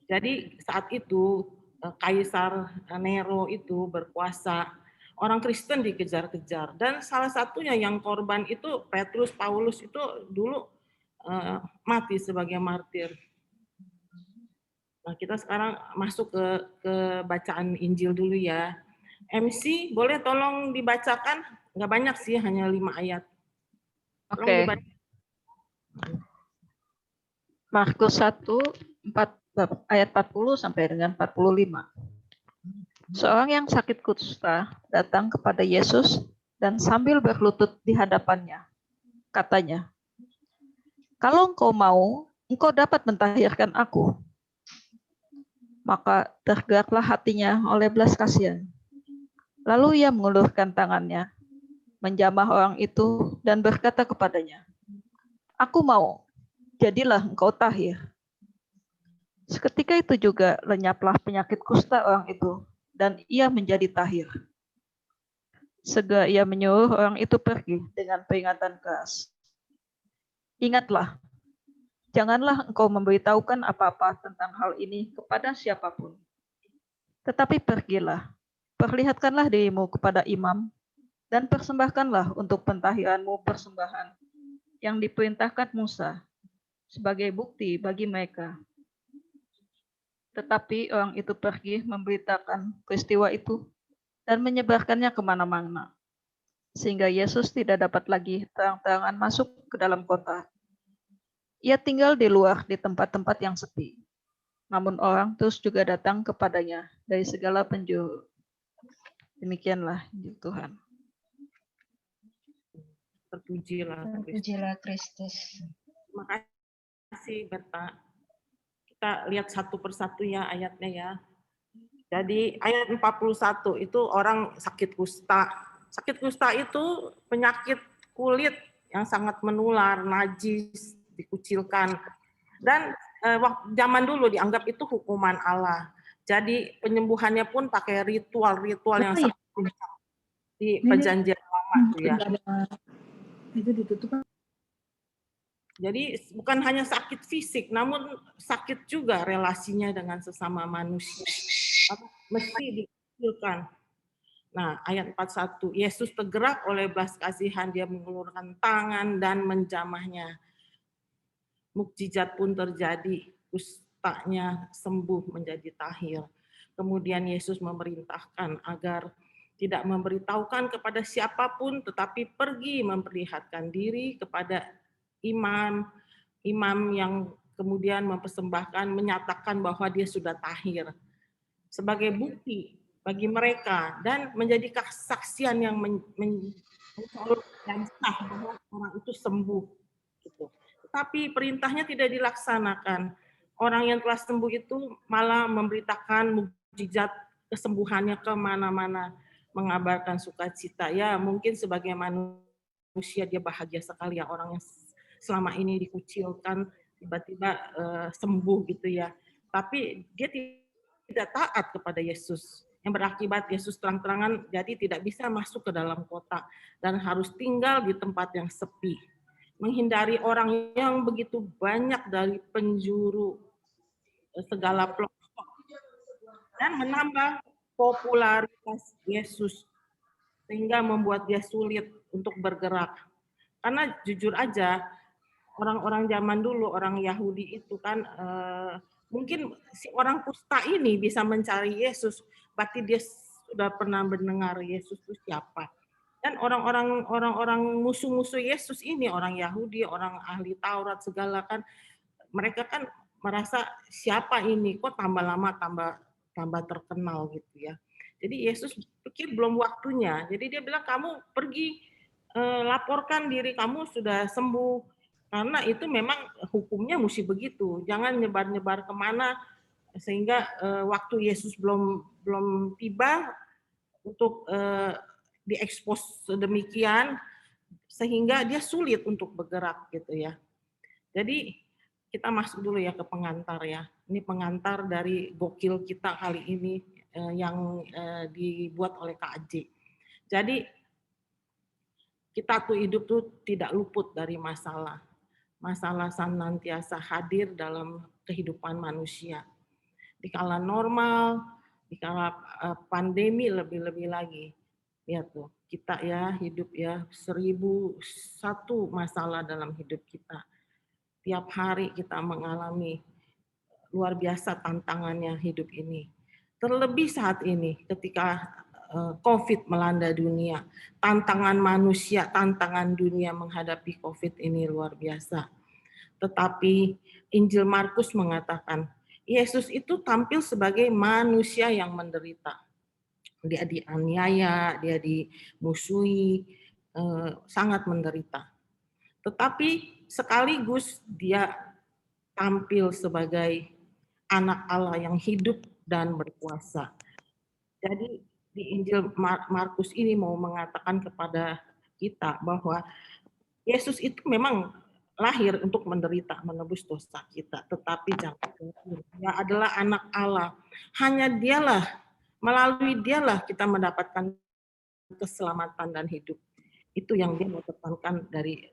Jadi saat itu Kaisar Nero itu berkuasa, orang Kristen dikejar-kejar, dan salah satunya yang korban itu Petrus, Paulus itu dulu mati sebagai martir. Nah, kita sekarang masuk ke bacaan Injil dulu ya. MC, boleh tolong dibacakan? Nggak banyak sih, hanya 5 ayat. Tolong Oke. dibaca. Markus 1 ayat 40 sampai dengan 45. Seorang yang sakit kusta datang kepada Yesus dan sambil berlutut di hadapannya, katanya, "Kalau engkau mau, engkau dapat mentahirkan aku." Maka tergeraklah hatinya oleh belas kasihan. Lalu ia mengulurkan tangannya, menjamah orang itu dan berkata kepadanya, "Aku mau, jadilah engkau tahir." Seketika itu juga lenyaplah penyakit kusta orang itu, dan ia menjadi tahir. Segera ia menyuruh orang itu pergi dengan peringatan keras. "Ingatlah, janganlah engkau memberitahukan apa-apa tentang hal ini kepada siapapun. Tetapi pergilah, perlihatkanlah dirimu kepada imam, dan persembahkanlah untuk pentahiranmu persembahan yang diperintahkan Musa sebagai bukti bagi mereka." Tetapi orang itu pergi memberitakan peristiwa itu dan menyebarkannya kemana-mana, sehingga Yesus tidak dapat lagi terang-terangan masuk ke dalam kota. Ia tinggal di luar di tempat-tempat yang sepi. Namun orang terus juga datang kepadanya dari segala penjuru. Demikianlah Injil Tuhan. Terpujilah Kristus. Terima kasih, Berta. Kita lihat satu persatu ya ayatnya ya. Jadi ayat 41 itu orang sakit kusta. Sakit kusta itu penyakit kulit yang sangat menular, najis, dikucilkan. Dan zaman dulu dianggap itu hukuman Allah. Jadi penyembuhannya pun pakai ritual-ritual yang sangat di perjanjian lama itu ya. Itu ditutup. Jadi bukan hanya sakit fisik, namun sakit juga relasinya dengan sesama manusia. Mesti dikucilkan. Nah, ayat 41, Yesus tergerak oleh belas kasihan, dia mengulurkan tangan dan menjamahnya. Mukjizat pun terjadi, kustanya sembuh menjadi tahir. Kemudian Yesus memerintahkan agar tidak memberitahukan kepada siapapun, tetapi pergi memperlihatkan diri kepada imam yang kemudian mempersembahkan, menyatakan bahwa dia sudah tahir. Sebagai bukti bagi mereka dan menjadi kesaksian yang dan sah bahwa orang itu sembuh. Gitu. Tapi perintahnya tidak dilaksanakan. Orang yang telah sembuh itu malah memberitakan mukjizat kesembuhannya kemana-mana, mengabarkan sukacita. Ya mungkin sebagai manusia dia bahagia sekali ya, orang yang selama ini dikucilkan tiba-tiba sembuh gitu ya. Tapi dia tidak taat kepada Yesus, yang berakibat Yesus terang-terangan jadi tidak bisa masuk ke dalam kota dan harus tinggal di tempat yang sepi, menghindari orang yang begitu banyak dari penjuru segala pelosok, dan menambah popularitas Yesus sehingga membuat dia sulit untuk bergerak. Karena jujur aja orang-orang zaman dulu, orang Yahudi itu kan mungkin si orang kusta ini bisa mencari Yesus, berarti dia sudah pernah mendengar Yesus itu siapa. Dan orang-orang musuh-musuh Yesus ini, orang Yahudi, orang ahli Taurat segala kan, mereka kan merasa siapa ini, kok tambah lama tambah terkenal gitu ya. Jadi Yesus pikir belum waktunya. Jadi dia bilang, kamu pergi laporkan diri kamu sudah sembuh. Karena itu memang hukumnya mesti begitu. Jangan nyebar-nyebar kemana sehingga waktu Yesus belum tiba untuk diekspos sedemikian sehingga dia sulit untuk bergerak gitu ya. Jadi kita masuk dulu ya ke pengantar ya. Ini pengantar dari gokil kita kali ini yang dibuat oleh Kak Aji. Jadi kita tuh hidup tuh tidak luput dari masalah. Masalah senantiasa hadir dalam kehidupan manusia. di kala normal, di kala pandemi lebih-lebih lagi. Lihat tuh, kita ya hidup ya 1001 masalah dalam hidup kita. Tiap hari kita mengalami luar biasa tantangannya hidup ini. Terlebih saat ini ketika COVID melanda dunia, tantangan manusia, tantangan dunia menghadapi COVID ini luar biasa. Tetapi Injil Markus mengatakan, Yesus itu tampil sebagai manusia yang menderita. Dia dianiaya, dia dimusuhi, sangat menderita. Tetapi sekaligus dia tampil sebagai anak Allah yang hidup dan berkuasa. Jadi di Injil Markus ini mau mengatakan kepada kita bahwa Yesus itu memang lahir untuk menderita, menebus dosa kita. Tetapi jangan khawatir, dia adalah anak Allah. Hanya dialah, melalui dialah kita mendapatkan keselamatan dan hidup. Itu yang dia mau tekankan dari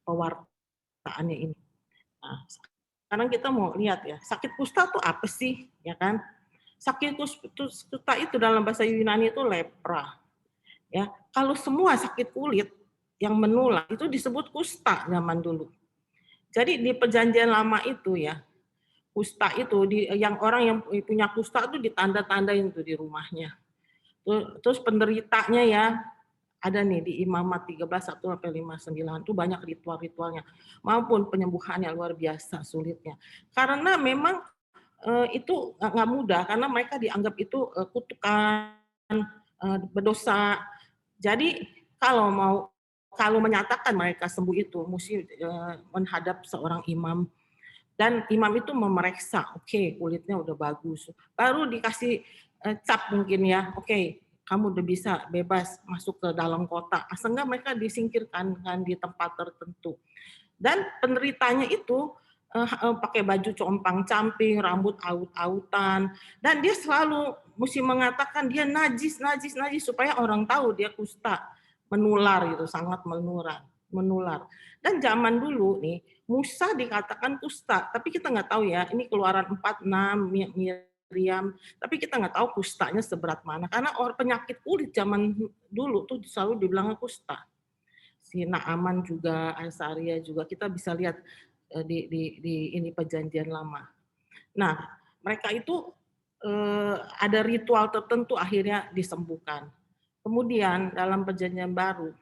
pewartaannya ini. Nah, sekarang kita mau lihat ya, sakit kusta itu apa sih, ya kan? Sakit kusta itu dalam bahasa Yunani itu lepra. Ya, kalau semua sakit kulit yang menular itu disebut kusta zaman dulu. Jadi di Perjanjian Lama itu ya, kusta itu yang orang yang punya kusta itu ditanda-tandain tuh di rumahnya. Terus penderitanya ya ada nih di Imamat 13:1-59 itu banyak ritual-ritualnya maupun penyembuhannya luar biasa sulitnya. Karena memang itu nggak mudah karena mereka dianggap itu kutukan, berdosa. Jadi kalau menyatakan mereka sembuh itu mesti menghadap seorang imam dan imam itu memeriksa, oke, kulitnya udah bagus, baru dikasih cap mungkin ya, oke, kamu udah bisa bebas masuk ke dalam kota. Sehingga mereka disingkirkan kan di tempat tertentu. Dan penderitanya itu pakai baju compang-camping, rambut aut-autan, dan dia selalu mesti mengatakan dia najis supaya orang tahu dia kusta, menular gitu, sangat menular. Dan zaman dulu nih Musa dikatakan kusta, tapi kita nggak tahu ya, ini Keluaran 4:6 Miriam, tapi kita nggak tahu kustanya seberat mana karena orang penyakit kulit zaman dulu tuh selalu dibilang kusta. Si Naaman juga, Asaria juga kita bisa lihat di ini Perjanjian Lama. Nah, mereka itu ada ritual tertentu akhirnya disembuhkan. Kemudian dalam Perjanjian Baru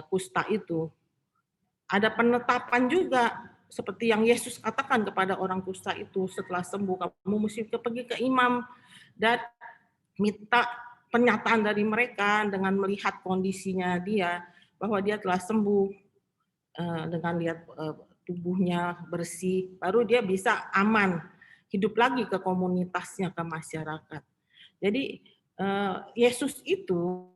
kusta itu ada penetapan juga seperti yang Yesus katakan kepada orang kusta itu setelah sembuh kamu mesti pergi ke imam dan minta pernyataan dari mereka dengan melihat kondisinya dia bahwa dia telah sembuh dengan lihat tubuhnya bersih, baru dia bisa aman hidup lagi ke komunitasnya, ke masyarakat. Jadi Yesus itu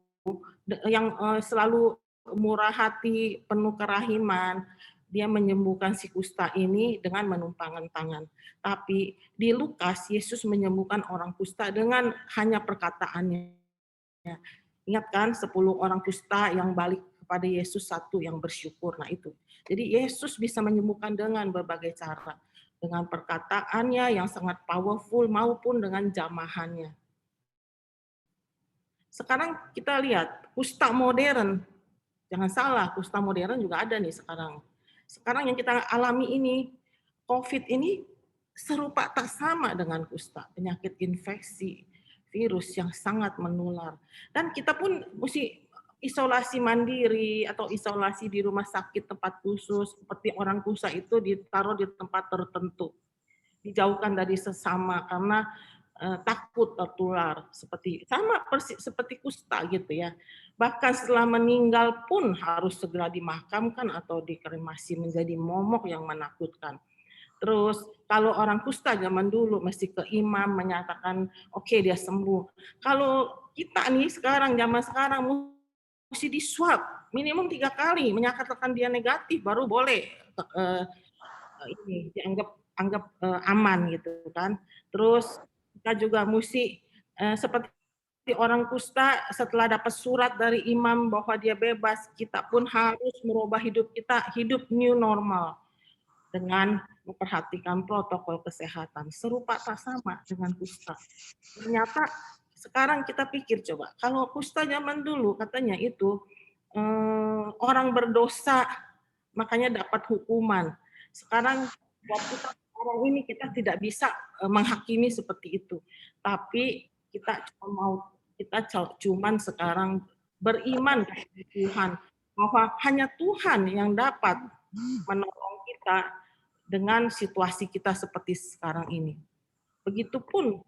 yang selalu murah hati, penuh kerahiman, dia menyembuhkan si kusta ini dengan menumpangkan tangan. Tapi di Lukas, Yesus menyembuhkan orang kusta dengan hanya perkataannya. Ingat kan 10 orang kusta yang balik kepada Yesus, satu yang bersyukur. Nah itu. Jadi Yesus bisa menyembuhkan dengan berbagai cara. Dengan perkataannya yang sangat powerful maupun dengan jamahannya. Sekarang kita lihat kusta modern. Jangan salah, kusta modern juga ada nih sekarang. Sekarang yang kita alami ini, COVID ini serupa tak sama dengan kusta. Penyakit infeksi, virus yang sangat menular. Dan kita pun mesti isolasi mandiri atau isolasi di rumah sakit tempat khusus seperti orang kusta itu ditaruh di tempat tertentu, dijauhkan dari sesama karena takut tertular seperti kusta gitu ya. Bahkan setelah meninggal pun harus segera dimakamkan atau dikremasi menjadi momok yang menakutkan. Terus kalau orang kusta zaman dulu mesti ke imam menyatakan oke, dia sembuh. Kalau kita nih sekarang zaman sekarang mesti di swab minimum 3 kali menyatakan dia negatif baru boleh ini dianggap aman gitu kan. Terus kita juga mesti seperti orang kusta setelah dapat surat dari imam bahwa dia bebas, kita pun harus merubah hidup kita, hidup new normal. dengan memperhatikan protokol kesehatan. Serupa tak sama dengan kusta. Ternyata sekarang kita pikir coba, kalau kusta zaman dulu katanya itu orang berdosa makanya dapat hukuman. Sekarang buat kita sekarang ini kita tidak bisa menghakimi seperti itu. Tapi kita cuman sekarang beriman kepada Tuhan bahwa hanya Tuhan yang dapat menolong kita dengan situasi kita seperti sekarang ini. Begitupun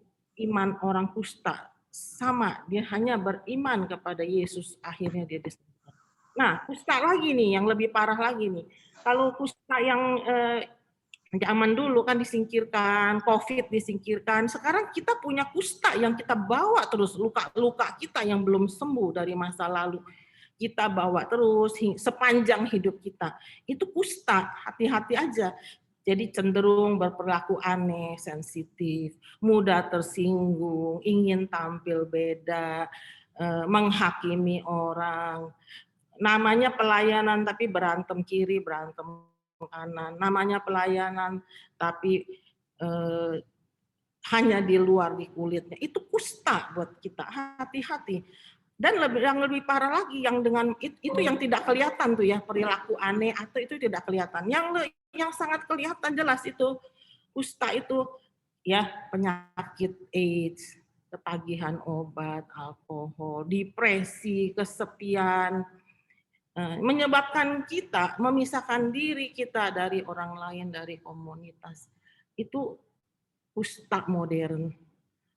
iman orang kusta sama, dia hanya beriman kepada Yesus, akhirnya dia disembuhkan. Nah, kusta lagi nih, yang lebih parah lagi nih. Kalau kusta yang zaman dulu kan disingkirkan, COVID disingkirkan, sekarang kita punya kusta yang kita bawa terus, luka-luka kita yang belum sembuh dari masa lalu. Kita bawa terus sepanjang hidup kita. Itu kusta, hati-hati aja. Jadi cenderung berperilaku aneh, sensitif, mudah tersinggung, ingin tampil beda, menghakimi orang. Namanya pelayanan tapi berantem kiri, berantem kanan. Namanya pelayanan tapi hanya di luar, di kulitnya. Itu kusta buat kita, hati-hati. Dan yang lebih parah lagi, yang dengan itu yang tidak kelihatan tuh ya, perilaku aneh atau itu tidak kelihatan. Yang sangat kelihatan jelas itu kusta itu ya, penyakit AIDS, ketagihan obat, alkohol, depresi, kesepian, menyebabkan kita memisahkan diri kita dari orang lain, dari komunitas. Itu kusta modern.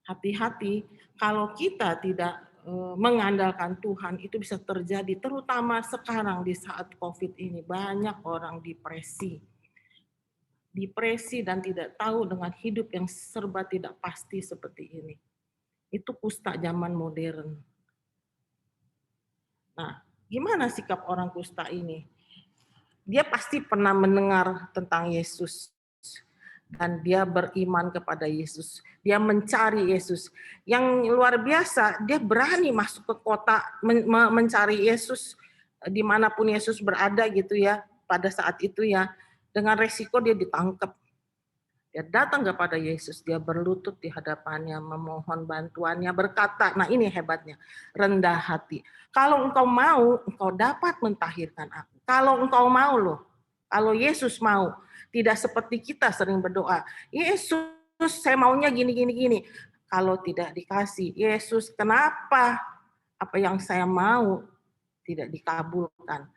Hati-hati kalau kita tidak mengandalkan Tuhan, itu bisa terjadi, terutama sekarang di saat COVID ini banyak orang depresi dan tidak tahu dengan hidup yang serba tidak pasti seperti ini. Itu kusta zaman modern. Nah, gimana sikap orang kusta ini? Dia pasti pernah mendengar tentang Yesus dan dia beriman kepada Yesus. Dia mencari Yesus. Yang luar biasa, dia berani masuk ke kota mencari Yesus dimanapun Yesus berada gitu ya, pada saat itu ya. Dengan resiko dia ditangkap. Dia datang kepada Yesus, dia berlutut di hadapannya, memohon bantuannya, berkata, nah ini hebatnya, rendah hati. Kalau engkau mau, engkau dapat mentahirkan aku. Kalau engkau mau loh, kalau Yesus mau, tidak seperti kita sering berdoa, Yesus saya maunya gini. Kalau tidak dikasih, Yesus kenapa apa yang saya mau tidak dikabulkan?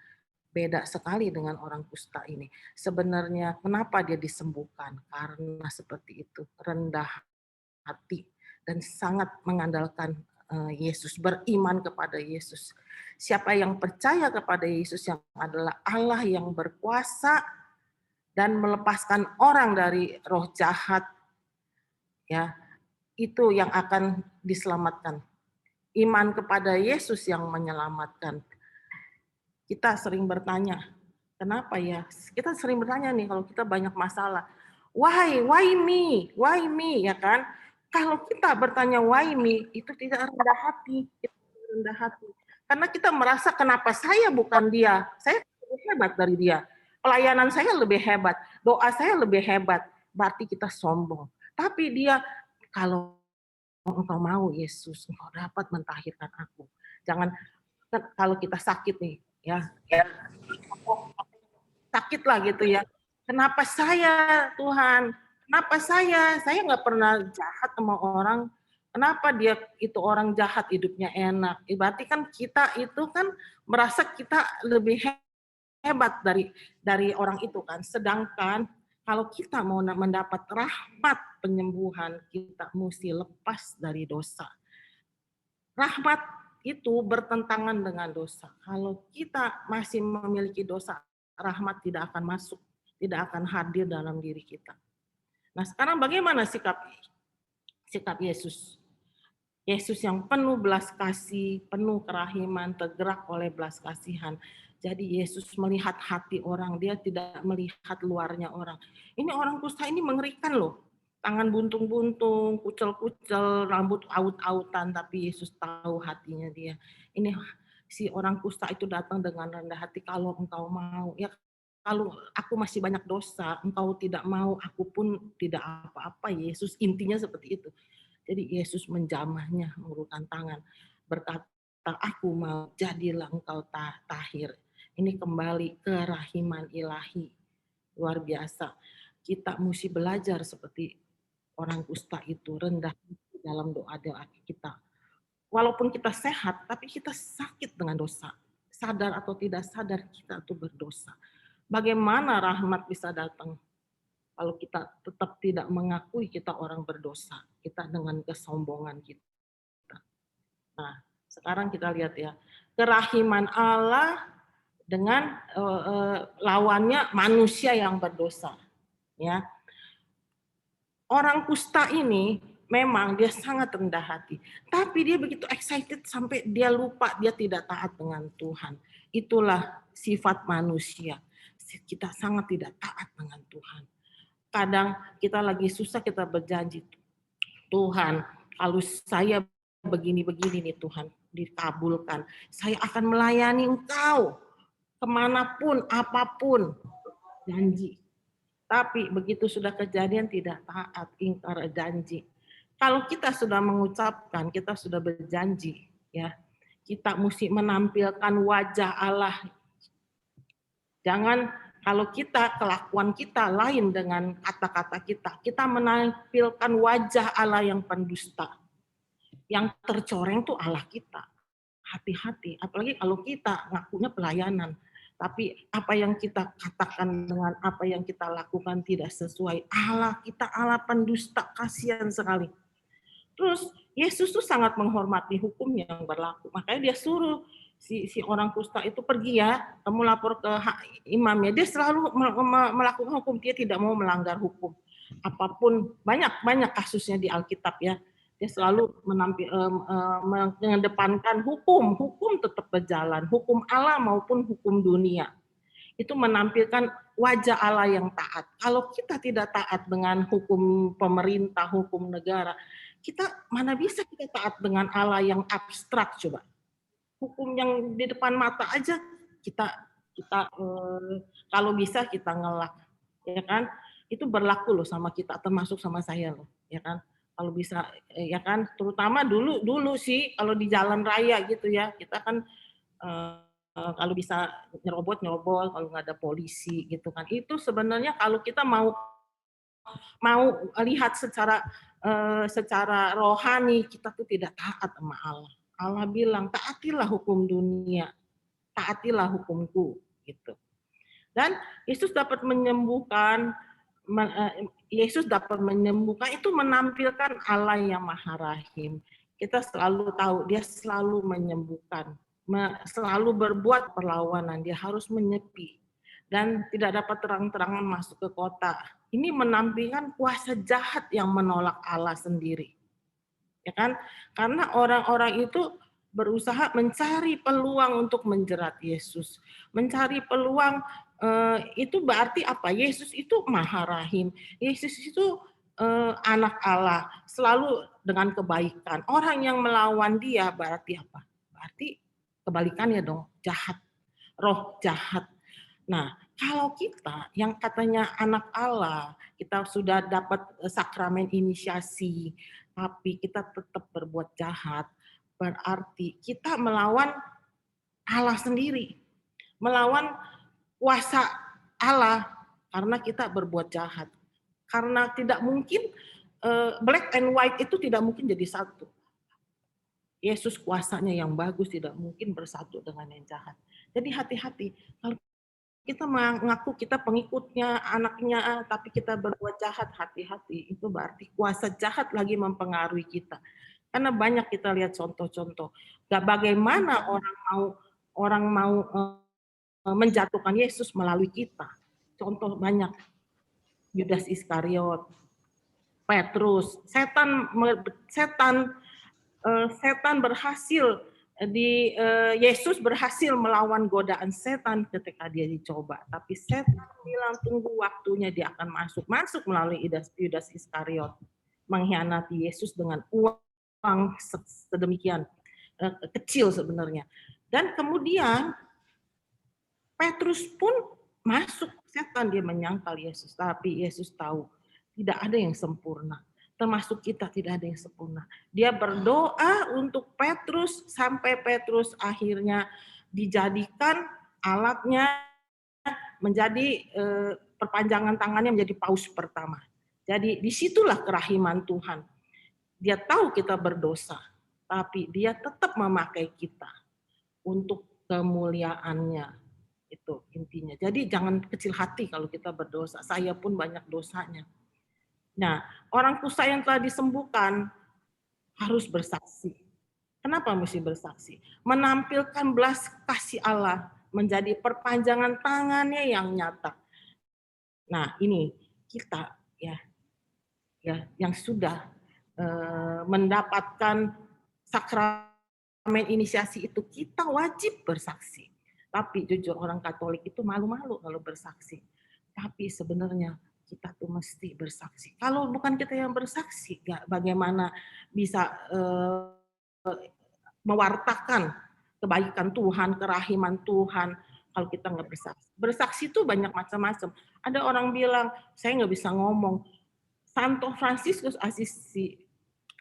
Beda sekali dengan orang kusta ini. Sebenarnya kenapa dia disembuhkan? Karena seperti itu, rendah hati dan sangat mengandalkan Yesus, beriman kepada Yesus. Siapa yang percaya kepada Yesus yang adalah Allah yang berkuasa dan melepaskan orang dari roh jahat, ya, itu yang akan diselamatkan. Iman kepada Yesus yang menyelamatkan. Kita sering bertanya, kenapa ya? Kita sering bertanya nih kalau kita banyak masalah. Why me, ya kan? Kalau kita bertanya why me, itu tidak rendah hati. Rendah hati. Karena kita merasa kenapa saya bukan dia? Saya lebih hebat dari dia. Pelayanan saya lebih hebat. Doa saya lebih hebat. Berarti kita sombong. Tapi dia, kalau engkau mau Yesus, engkau dapat mentahirkan aku. Jangan, kalau kita sakit nih, ya sakit lah gitu ya. Kenapa saya Tuhan? Kenapa saya? Saya nggak pernah jahat sama orang. Kenapa dia itu orang jahat hidupnya enak? Berarti kan kita itu kan merasa kita lebih hebat dari orang itu kan. Sedangkan kalau kita mau mendapat rahmat penyembuhan, kita mesti lepas dari dosa. Rahmat itu bertentangan dengan dosa. Kalau kita masih memiliki dosa, rahmat tidak akan masuk, tidak akan hadir dalam diri kita. Nah, sekarang bagaimana sikap Yesus? Yesus yang penuh belas kasih, penuh kerahiman, tergerak oleh belas kasihan. Jadi Yesus melihat hati orang, dia tidak melihat luarnya orang. Ini orang kusta ini mengerikan loh. Tangan buntung-buntung, kucel-kucel, rambut aut-autan, tapi Yesus tahu hatinya dia. Ini si orang kusta itu datang dengan rendah hati, kalau engkau mau. Ya kalau aku masih banyak dosa, engkau tidak mau, aku pun tidak apa-apa. Yesus intinya seperti itu. Jadi Yesus menjamahnya, mengulurkan tangan, berkata, aku mau, jadilah engkau tahir. Ini kembali ke rahiman ilahi. Luar biasa. Kita mesti belajar seperti orang kusta itu, rendah dalam doa-doa kita. Walaupun kita sehat, tapi kita sakit dengan dosa. Sadar atau tidak sadar, kita itu berdosa. Bagaimana rahmat bisa datang kalau kita tetap tidak mengakui kita orang berdosa, kita dengan kesombongan kita. Nah, sekarang kita lihat ya, kerahiman Allah dengan lawannya manusia yang berdosa. Ya, orang kusta ini memang dia sangat rendah hati, tapi dia begitu excited sampai dia lupa dia tidak taat dengan Tuhan. Itulah sifat manusia. Kita sangat tidak taat dengan Tuhan. Kadang kita lagi susah, kita berjanji, Tuhan, kalau saya begini-begini nih Tuhan, dikabulkan. Saya akan melayani Engkau, kemanapun, apapun, janji. Tapi begitu sudah kejadian tidak taat, ingkar janji. Kalau kita sudah mengucapkan, kita sudah berjanji, ya, kita mesti menampilkan wajah Allah. Jangan kalau kita, kelakuan kita lain dengan kata-kata kita menampilkan wajah Allah yang pendusta. Yang tercoreng tuh Allah kita. Hati-hati, apalagi kalau kita ngakunya pelayanan. Tapi apa yang kita katakan dengan apa yang kita lakukan tidak sesuai. Allah kita, Allah pendusta, kasihan sekali. Terus Yesus tuh sangat menghormati hukum yang berlaku. Makanya dia suruh si orang kusta itu pergi ya, kamu lapor ke imamnya. Dia selalu melakukan hukum, dia tidak mau melanggar hukum. Apapun, banyak kasusnya di Alkitab ya. Dia selalu mengedepankan hukum tetap berjalan, hukum Allah maupun hukum dunia. Itu menampilkan wajah Allah yang taat. Kalau kita tidak taat dengan hukum pemerintah, hukum negara, kita mana bisa kita taat dengan Allah yang abstrak coba. Hukum yang di depan mata aja kita kalau bisa kita ngelak, ya kan? Itu berlaku loh sama kita, termasuk sama saya loh, ya kan? Kalau bisa, ya kan? Terutama dulu sih kalau di jalan raya gitu ya, kita kan kalau bisa nyerobot, kalau nggak ada polisi gitu kan. Itu sebenarnya kalau kita mau lihat secara rohani, kita tuh tidak taat sama Allah. Allah bilang, taatilah hukum dunia, taatilah hukumku, gitu. Dan Yesus dapat menyembuhkan, itu menampilkan Allah yang Maha Rahim. Kita selalu tahu, dia selalu menyembuhkan, selalu berbuat perlawanan, dia harus menyepi. Dan tidak dapat terang-terangan masuk ke kota. Ini menampilkan kuasa jahat yang menolak Allah sendiri. Ya kan? Karena orang-orang itu berusaha mencari peluang untuk menjerat Yesus. Mencari peluang itu berarti apa? Yesus itu Maha Rahim. Yesus itu anak Allah, selalu dengan kebaikan. Orang yang melawan dia berarti apa? Berarti kebalikannya dong, jahat. Roh jahat. Nah, kalau kita yang katanya anak Allah, kita sudah dapat sakramen inisiasi, tapi kita tetap berbuat jahat, berarti kita melawan Allah sendiri, melawan kuasa Allah karena kita berbuat jahat. Karena tidak mungkin black and white itu tidak mungkin jadi satu. Yesus kuasanya yang bagus tidak mungkin bersatu dengan yang jahat. Jadi hati-hati. Kalau kita mengaku kita pengikutnya, anaknya, tapi kita berbuat jahat, hati-hati. Itu berarti kuasa jahat lagi mempengaruhi kita. Karena banyak kita lihat contoh-contoh. Bagaimana orang mau menjatuhkan Yesus melalui kita. Contoh banyak. Yudas Iskariot, Petrus, setan berhasil Yesus berhasil melawan godaan setan ketika dia dicoba. Tapi setan bilang tunggu waktunya, dia akan masuk melalui Yudas Iskariot, mengkhianati Yesus dengan uang sedemikian kecil sebenarnya. Dan kemudian Petrus pun masuk setan, dia menyangkal Yesus, tapi Yesus tahu tidak ada yang sempurna. Termasuk kita tidak ada yang sempurna. Dia berdoa untuk Petrus sampai Petrus akhirnya dijadikan alatnya menjadi perpanjangan tangannya menjadi paus pertama. Jadi disitulah kerahiman Tuhan. Dia tahu kita berdosa, tapi dia tetap memakai kita untuk kemuliaannya. Itu intinya. Jadi jangan kecil hati kalau kita berdosa. Saya pun banyak dosanya. Nah, orang kusta yang telah disembuhkan harus bersaksi. Kenapa mesti bersaksi? Menampilkan belas kasih Allah menjadi perpanjangan tangannya yang nyata. Nah, ini kita ya yang sudah mendapatkan sakramen inisiasi itu, kita wajib bersaksi. Tapi jujur orang Katolik itu malu-malu kalau bersaksi. Tapi sebenarnya kita tuh mesti bersaksi. Kalau bukan kita yang bersaksi, ya bagaimana bisa mewartakan kebaikan Tuhan, kerahiman Tuhan kalau kita nggak bersaksi. Bersaksi itu banyak macam-macam. Ada orang bilang, saya nggak bisa ngomong. Santo Fransiskus Assisi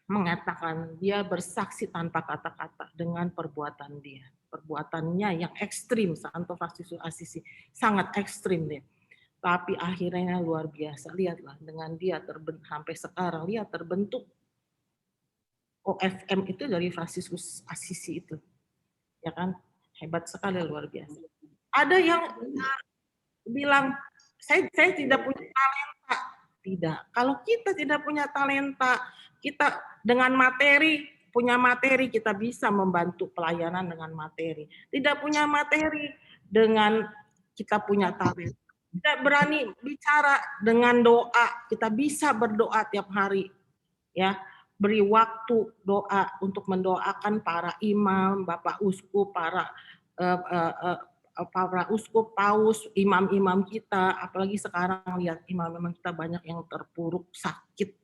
mengatakan dia bersaksi tanpa kata-kata dengan perbuatan dia. Perbuatannya yang ekstrim, Santo Fransiskus Assisi sangat ekstrim dia. Tapi akhirnya luar biasa. Lihatlah dengan dia sampai sekarang, lihat terbentuk OFM itu dari Fransiskus Assisi itu. Ya kan? Hebat sekali, luar biasa. Ada yang bilang, saya tidak punya talenta. Tidak. Kalau kita tidak punya talenta, kita dengan materi, punya materi, kita bisa membantu pelayanan dengan materi. Tidak punya materi, dengan kita punya talenta. Tidak berani bicara dengan doa, kita bisa berdoa tiap hari. Ya, beri waktu doa untuk mendoakan para imam, Bapak Uskup, para uskup, paus, imam-imam kita, apalagi sekarang lihat imam-imam kita banyak yang terpuruk sakit.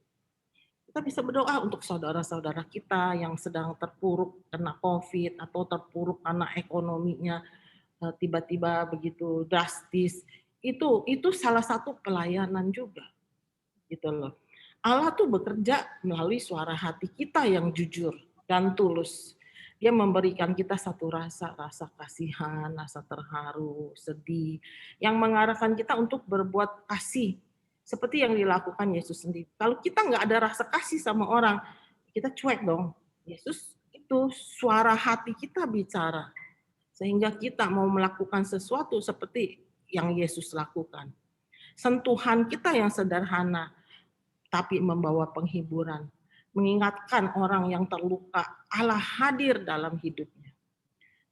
Kita bisa berdoa untuk saudara-saudara kita yang sedang terpuruk kena COVID atau terpuruk karena ekonominya tiba-tiba begitu drastis. Itu salah satu pelayanan juga, gitu loh. Allah tuh bekerja melalui suara hati kita yang jujur dan tulus. Dia memberikan kita satu rasa kasihan, rasa terharu, sedih, yang mengarahkan kita untuk berbuat kasih, seperti yang dilakukan Yesus sendiri. Kalau kita nggak ada rasa kasih sama orang, kita cuek dong. Yesus itu suara hati kita bicara, sehingga kita mau melakukan sesuatu seperti yang Yesus lakukan. Sentuhan kita yang sederhana, tapi membawa penghiburan, mengingatkan orang yang terluka, Allah hadir dalam hidupnya.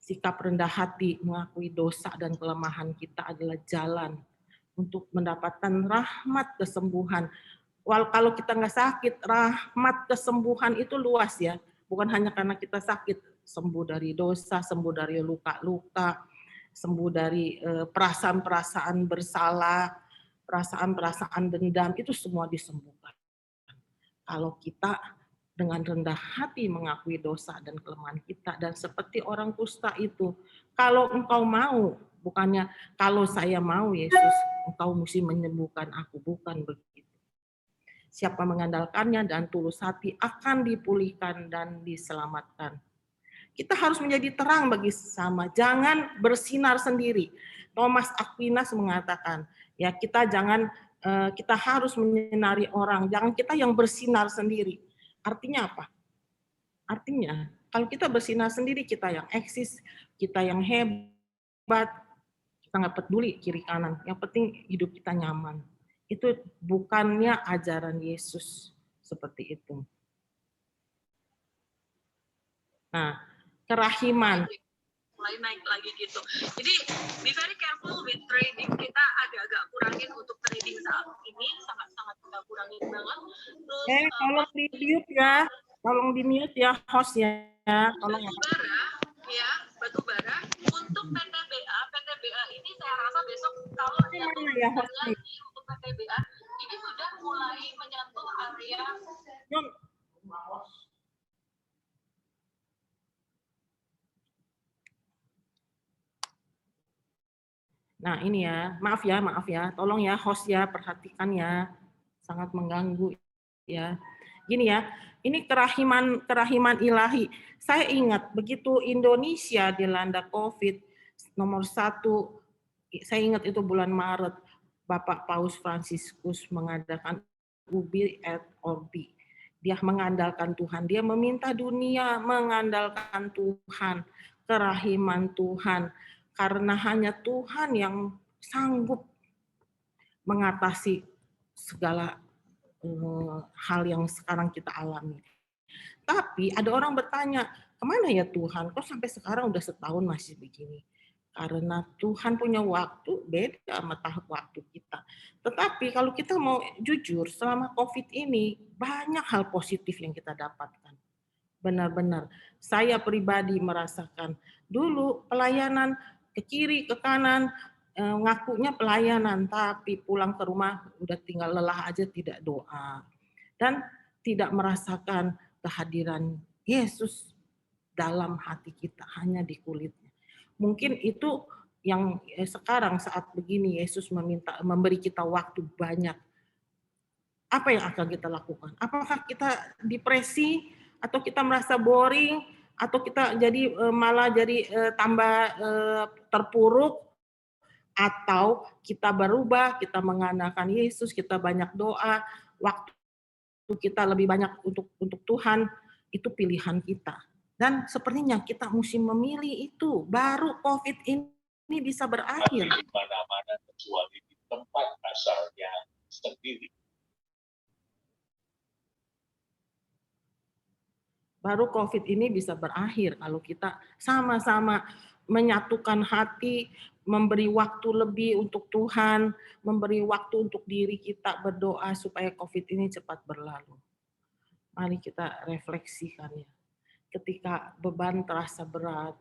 Sikap rendah hati, mengakui dosa dan kelemahan kita adalah jalan untuk mendapatkan rahmat kesembuhan. Kalau kita nggak sakit, rahmat kesembuhan itu luas ya. Bukan hanya karena kita sakit, sembuh dari dosa, sembuh dari luka-luka, sembuh dari perasaan-perasaan bersalah, perasaan-perasaan dendam, itu semua disembuhkan. Kalau kita dengan rendah hati mengakui dosa dan kelemahan kita, dan seperti orang kusta itu, kalau engkau mau, bukannya kalau saya mau Yesus, engkau mesti menyembuhkan aku, bukan begitu. Siapa mengandalkannya dan tulus hati akan dipulihkan dan diselamatkan. Kita harus menjadi terang bagi sesama, jangan bersinar sendiri. Thomas Aquinas mengatakan, ya kita harus menyinari orang, jangan kita yang bersinar sendiri. Artinya apa? Artinya kalau kita bersinar sendiri, kita yang eksis, kita yang hebat, kita nggak peduli kiri kanan. Yang penting hidup kita nyaman. Itu bukannya ajaran Yesus seperti itu. Nah, kerahiman. Mulai naik lagi gitu. Jadi be very careful with trading. Kita agak-agak kurangin untuk trading saat ini, sangat-sangat kita kurangin banget. Terus tolong di mute ya, tolong di mute ya host ya. Tolong batu bara untuk PTBA ini saya rasa besok kalau ya untuk PTBA ini sudah mulai menyentuh area. Nah ini ya, maaf ya, tolong ya host ya, perhatikan ya, sangat mengganggu ya. Gini ya, ini kerahiman ilahi. Saya ingat begitu Indonesia dilanda COVID nomor 1, saya ingat itu bulan Maret, Bapak Paus Fransiskus mengadakan Ubi et Orbi. Dia mengandalkan Tuhan, dia meminta dunia mengandalkan Tuhan, kerahiman Tuhan, karena hanya Tuhan yang sanggup mengatasi segala hal yang sekarang kita alami. Tapi ada orang bertanya, kemana ya Tuhan? Kok sampai sekarang udah setahun masih begini? Karena Tuhan punya waktu beda sama tahap waktu kita. Tetapi kalau kita mau jujur, selama COVID ini banyak hal positif yang kita dapatkan. Benar-benar. Saya pribadi merasakan dulu pelayanan ke kiri, ke kanan, ngakunya pelayanan, tapi pulang ke rumah udah tinggal lelah aja tidak doa. Dan tidak merasakan kehadiran Yesus dalam hati kita, hanya di kulitnya. Mungkin itu yang sekarang saat begini Yesus memberi kita waktu banyak. Apa yang akan kita lakukan? Apakah kita depresi atau kita merasa boring atau kita jadi malah jadi tambah terpuruk, atau kita berubah, kita mengandalkan Yesus, kita banyak doa, waktu kita lebih banyak untuk Tuhan, itu pilihan kita. Dan sepertinya kita mesti memilih itu, baru COVID ini bisa berakhir. Di mana-mana kecuali di tempat asalnya sendiri. Baru COVID ini bisa berakhir kalau kita sama-sama menyatukan hati, memberi waktu lebih untuk Tuhan, memberi waktu untuk diri kita berdoa supaya COVID ini cepat berlalu. Mari kita refleksikan ya. Ketika beban terasa berat,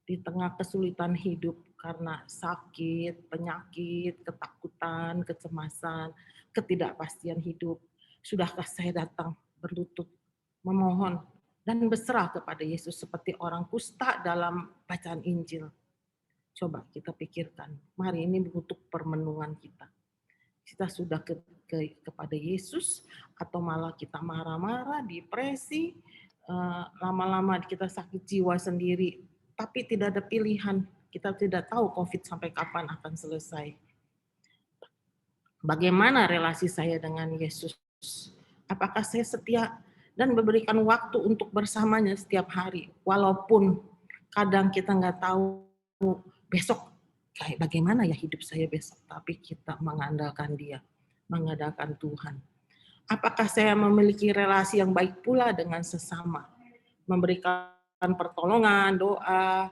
di tengah kesulitan hidup karena sakit, penyakit, ketakutan, kecemasan, ketidakpastian hidup, sudahkah saya datang berlutut, memohon, dan berserah kepada Yesus seperti orang kusta dalam bacaan Injil? Coba kita pikirkan, mari ini untuk permenungan kita. Kita sudah kepada Yesus atau malah kita marah-marah, depresi, lama-lama kita sakit jiwa sendiri, tapi tidak ada pilihan. Kita tidak tahu COVID sampai kapan akan selesai. Bagaimana relasi saya dengan Yesus? Apakah saya setia dan memberikan waktu untuk bersamanya setiap hari, walaupun kadang kita nggak tahu besok kayak bagaimana ya hidup saya besok, tapi kita mengandalkan Dia, mengandalkan Tuhan. Apakah saya memiliki relasi yang baik pula dengan sesama, memberikan pertolongan, doa,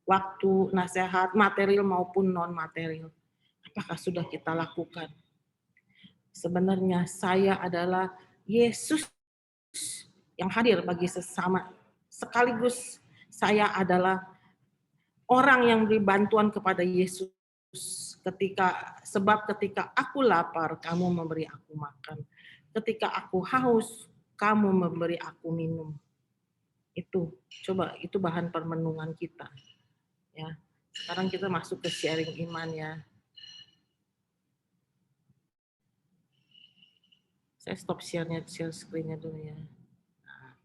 waktu, nasihat, material maupun non-material. Apakah sudah kita lakukan? Sebenarnya saya adalah Yesus yang hadir bagi sesama. Sekaligus saya adalah orang yang beri bantuan kepada Yesus sebab ketika aku lapar, kamu memberi aku makan. Ketika aku haus, kamu memberi aku minum. Itu coba, itu bahan permenungan kita. Ya. Sekarang kita masuk ke sharing iman ya. Saya stop share screen-nya dulu ya. Nah,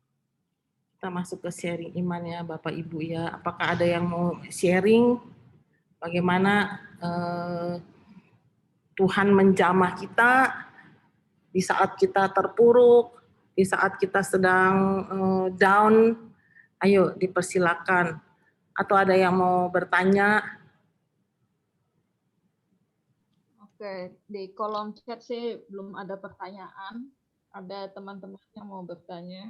kita masuk ke sharing iman ya, Bapak Ibu ya. Apakah ada yang mau sharing bagaimana Tuhan menjamah kita di saat kita terpuruk, di saat kita sedang down? Ayo dipersilakan. Atau ada yang mau bertanya? Oke, di kolom chat sih belum ada pertanyaan. Ada teman-teman yang mau bertanya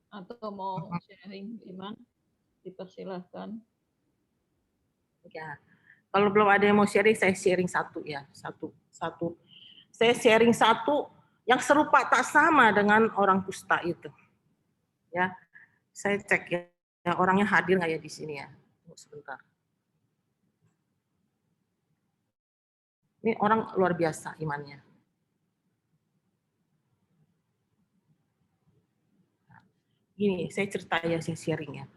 atau mau sharing iman, dipersilahkan. Ya, kalau belum ada yang mau sharing, saya sharing satu ya, satu. Saya sharing satu yang serupa tak sama dengan orang kusta itu. Ya, saya cek ya orangnya hadir nggak ya di sini ya? Sebentar. Ini orang luar biasa imannya. Gini, saya cerita ya, saya sharing ya.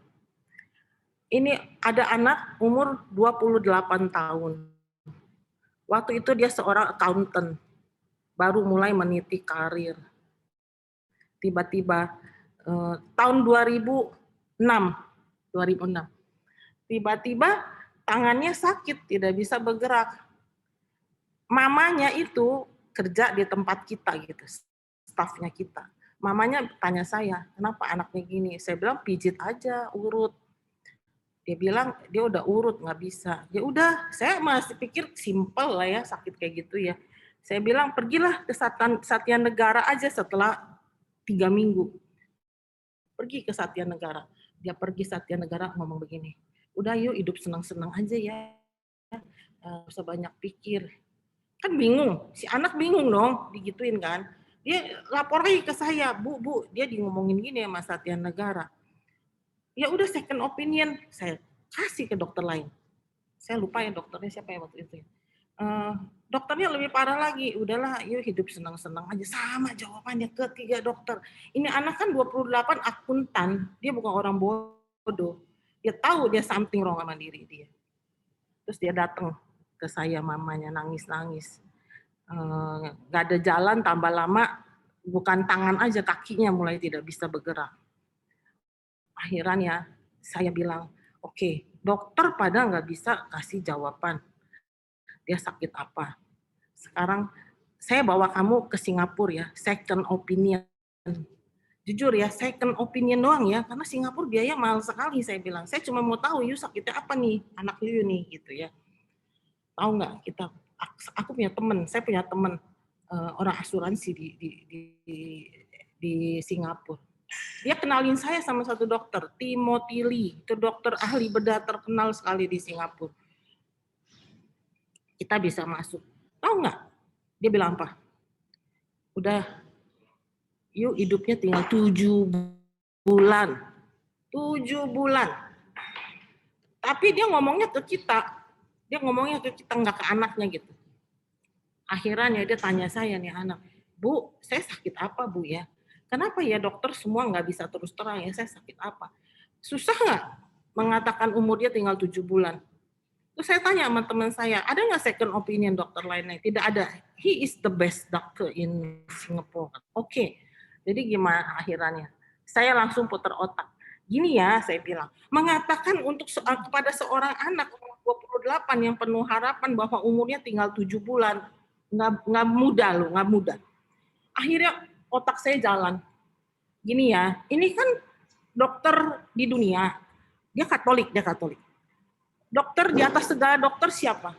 Ini ada anak umur 28 tahun. Waktu itu dia seorang accountant, baru mulai meniti karir. Tiba-tiba tahun 2006, tiba-tiba tangannya sakit, tidak bisa bergerak. Mamanya itu kerja di tempat kita gitu, stafnya kita. Mamanya tanya saya, kenapa anaknya gini? Saya bilang pijit aja, urut. Dia bilang dia udah urut, nggak bisa. Ya udah, saya masih pikir simpel lah ya sakit kayak gitu ya. Saya bilang pergilah ke Satya Negara aja setelah 3 minggu. Pergi ke Satya Negara. Dia pergi Satya Negara ngomong begini, udah yuk hidup senang-senang aja ya, nggak usah banyak pikir. Kan bingung, si anak bingung dong, digituin kan. Dia lapor lagi ke saya, Bu, dia ngomongin gini ya Mas Satya Negara. Ya udah second opinion, saya kasih ke dokter lain. Saya lupa ya dokternya siapa ya waktu itu. Dokternya lebih parah lagi, udahlah yuk hidup senang-senang aja. Sama jawabannya ketiga dokter. Ini anak kan 28 akuntan, dia bukan orang bodoh. Dia tahu dia something wrong sama diri dia. Terus dia datang ke saya, mamanya nangis-nangis. Gak ada jalan, tambah lama, bukan tangan aja, kakinya mulai tidak bisa bergerak. Akhirnya saya bilang, oke, dokter pada nggak bisa kasih jawaban. Dia sakit apa? Sekarang saya bawa kamu ke Singapura ya, second opinion. Jujur ya, second opinion doang ya, karena Singapura biaya mahal sekali saya bilang. Saya cuma mau tahu, you sakitnya apa nih, anak you nih, gitu ya. Tahu nggak aku punya teman, saya punya teman orang asuransi di Singapura. Dia kenalin saya sama satu dokter, Timothy Lee, itu dokter ahli bedah terkenal sekali di Singapura. Kita bisa masuk. Tahu nggak? Dia bilang apa? Udah, yuk hidupnya tinggal 7 bulan. 7 bulan. Tapi dia ngomongnya ke kita. Dia ngomongnya ke kita, nggak ke anaknya gitu. Akhirnya dia tanya saya nih anak, Bu, saya sakit apa Bu ya? Kenapa ya dokter semua nggak bisa terus terang ya saya sakit apa? Susah nggak mengatakan umur dia tinggal 7 bulan? Terus saya tanya sama teman saya, ada nggak second opinion dokter lainnya? Tidak ada. He is the best doctor in Singapore. Oke, jadi gimana akhirnya? Saya langsung putar otak. Gini ya, saya bilang, mengatakan untuk kepada seorang anak umur 28 yang penuh harapan bahwa umurnya tinggal 7 bulan, nggak mudah loh, nggak mudah. Akhirnya otak saya jalan. Gini ya, ini kan dokter di dunia, dia Katolik. Dokter di atas segala dokter siapa?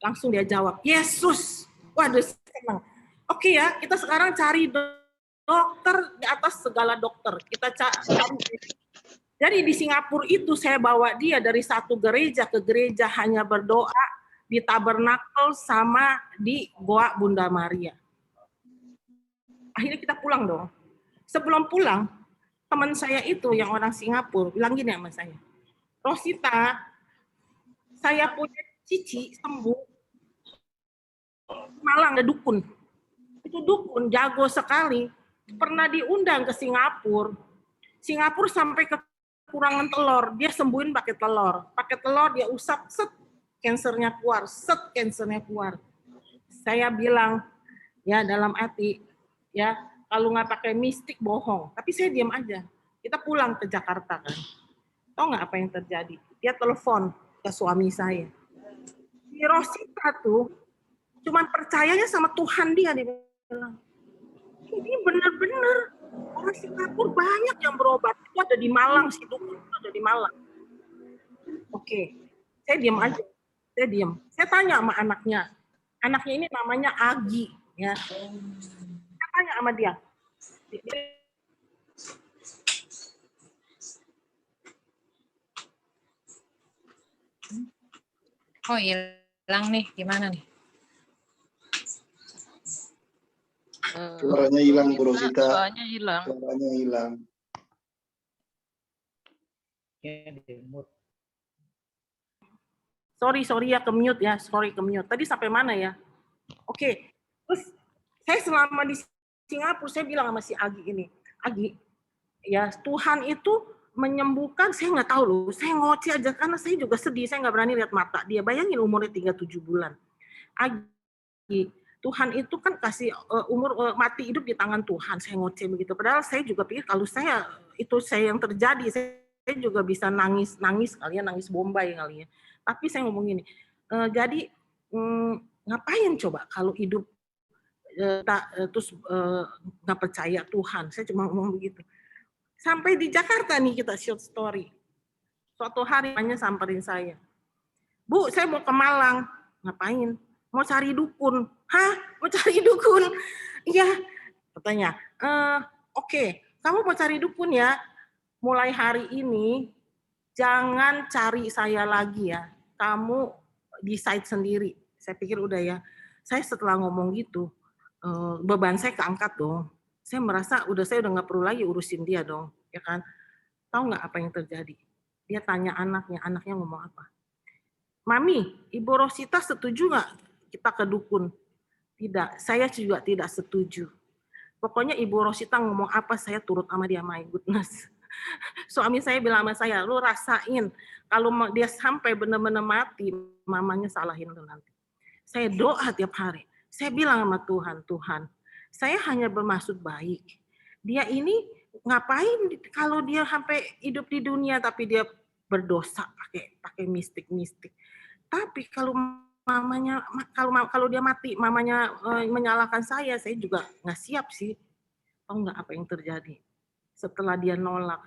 Langsung dia jawab, Yesus. Waduh, senang. Oke ya, kita sekarang cari dokter di atas segala dokter. Kita cari. Jadi di Singapura itu saya bawa dia dari satu gereja ke gereja hanya berdoa di tabernakel sama di Goa Bunda Maria. Akhirnya kita pulang dong. Sebelum pulang, teman saya itu yang orang Singapura bilang gini sama saya, Rosita, saya punya cici sembuh, Malang ada dukun. Itu dukun jago sekali. Pernah diundang ke Singapura. Singapura sampai kekurangan telur, dia sembuhin pakai telur. Pakai telur dia usap, set kansernya keluar, Saya bilang ya dalam hati ya kalau nggak pakai mistik bohong. Tapi saya diam aja. Kita pulang ke Jakarta kan. Tahu nggak apa yang terjadi? Dia telepon ke suami saya. Si Rosita tuh cuman percayanya sama Tuhan dia bilang. Ini benar-benar orang Singapura banyak yang berobat. Itu ada di Malang, si dukun itu ada di Malang. Oke, saya diam aja. Saya tanya sama anaknya. Anaknya ini namanya Agi. Ya. Saya tanya sama dia. Oh hilang nih, gimana nih? Suaranya hilang, Bu Rosita. Suaranya hilang. Suaranya hilang. Sorry ya ke mute ya. Tadi sampai mana ya? Oke. Terus saya selama di Singapura saya bilang sama si Agi ini, Agi, ya Tuhan itu menyembuhkan, saya nggak tahu loh, saya ngoceh aja karena saya juga sedih, saya nggak berani lihat mata dia. Bayangin umurnya 37 bulan. Agi, Tuhan itu kan kasih mati hidup di tangan Tuhan. Saya ngoceh begitu. Padahal saya juga pikir kalau saya yang terjadi, saya juga bisa nangis kali ya, nangis Bombay kali ya. Tapi saya ngomong gini, jadi ngapain coba kalau hidup terus nggak percaya Tuhan. Saya cuma ngomong begitu. Sampai di Jakarta nih kita short story. Suatu hari hanya samperin saya. Bu, saya mau ke Malang. Ngapain? Mau cari dukun. Hah? Mau cari dukun? Iya. Katanya, oke, kamu mau cari dukun ya? Mulai hari ini, jangan cari saya lagi ya. Kamu decide sendiri. Saya pikir udah ya. Saya setelah ngomong gitu, beban saya keangkat dong. Saya merasa saya udah nggak perlu lagi urusin dia dong. Ya kan? Tahu nggak apa yang terjadi? Dia tanya anaknya ngomong apa? Mami, Ibu Rosita setuju nggak kita ke dukun? Tidak, saya juga tidak setuju. Pokoknya Ibu Rosita ngomong apa, saya turut sama dia, my goodness. Suami saya bilang sama saya, lu rasain, kalau dia sampai benar-benar mati, mamanya salahin lu nanti. Saya doa tiap hari. Saya bilang sama Tuhan, Tuhan, saya hanya bermaksud baik. Dia ini ngapain kalau dia sampai hidup di dunia tapi dia berdosa pakai mistik-mistik. Tapi kalau mamanya kalau dia mati mamanya menyalahkan saya juga nggak siap sih. Tahu nggak apa yang terjadi? Setelah dia nolak,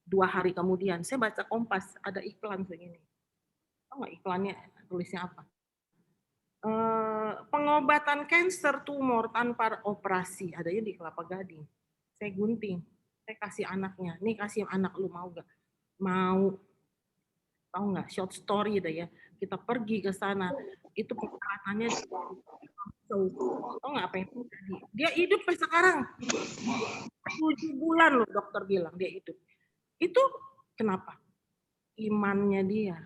2 hari kemudian saya baca Kompas ada iklan begini. Tahu nggak iklannya tulisnya apa? Pengobatan kanker tumor tanpa operasi, adanya di Kelapa Gading. Saya gunting, saya kasih anaknya, nih kasih anak lu mau gak? Mau. Tahu nggak, short story deh ya, kita pergi ke sana, itu pengobataannya tahu nggak apa yang terjadi? Dia hidup sampai sekarang, 7 bulan loh dokter bilang dia hidup. Itu kenapa? Imannya dia.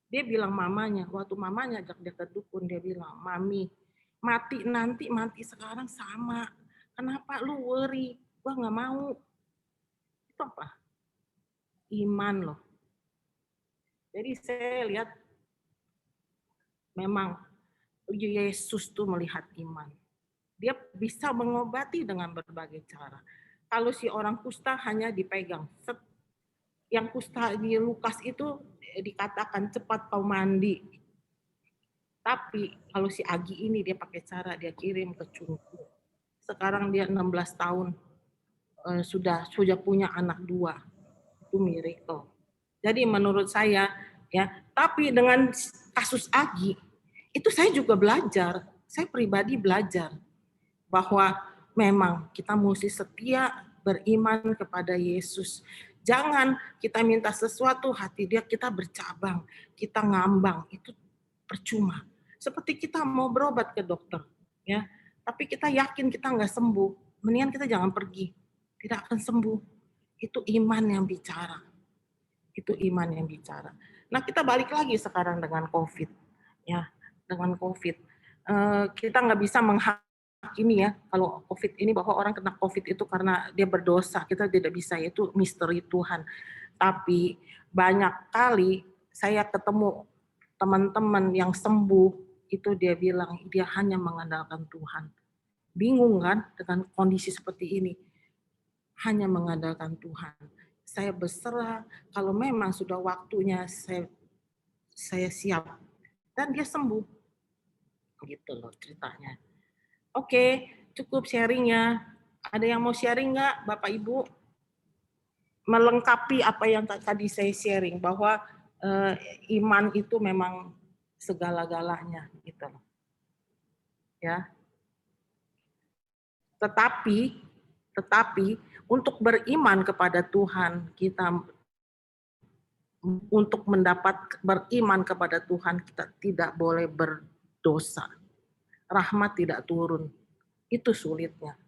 Dia bilang mamanya, waktu mamanya ajak dia ke dukun, dia bilang, Mami, mati nanti, mati sekarang sama. Kenapa lu worry? Gua nggak mau. Itu apa? Iman loh. Jadi saya lihat memang Yesus tuh melihat iman. Dia bisa mengobati dengan berbagai cara. Kalau si orang kusta hanya dipegang. Yang kusta di Lukas itu dikatakan cepat kau mandi. Tapi kalau si Agi ini dia pakai cara dia kirim ke Cungku. Sekarang dia 16 tahun sudah punya anak 2. Itu miracle. Jadi menurut saya ya, tapi dengan kasus Agi itu saya juga belajar. Saya pribadi belajar bahwa memang kita mesti setia beriman kepada Yesus. Jangan kita minta sesuatu hati dia kita bercabang, kita ngambang, itu percuma. Seperti kita mau berobat ke dokter, ya, tapi kita yakin kita nggak sembuh, mendingan kita jangan pergi, tidak akan sembuh. Itu iman yang bicara. Itu iman yang bicara. Nah, kita balik lagi sekarang dengan COVID, ya, dengan COVID. Kita nggak bisa menghakimi ya kalau COVID ini bahwa orang kena COVID itu karena dia berdosa. Kita tidak bisa, itu misteri Tuhan. Tapi banyak kali saya ketemu teman-teman yang sembuh itu dia bilang dia hanya mengandalkan Tuhan. Bingung kan dengan kondisi seperti ini? Hanya mengandalkan Tuhan. Saya berserah, kalau memang sudah waktunya saya siap. Dan dia sembuh. Gitu loh ceritanya. Oke, cukup sharingnya. Ada yang mau sharing nggak Bapak Ibu? Melengkapi apa yang tadi saya sharing, bahwa iman itu memang segala-galanya. Gitu loh. Ya. Tetapi untuk beriman kepada Tuhan, kita untuk beriman kepada Tuhan, kita tidak boleh berdosa. Rahmat tidak turun. Itu sulitnya.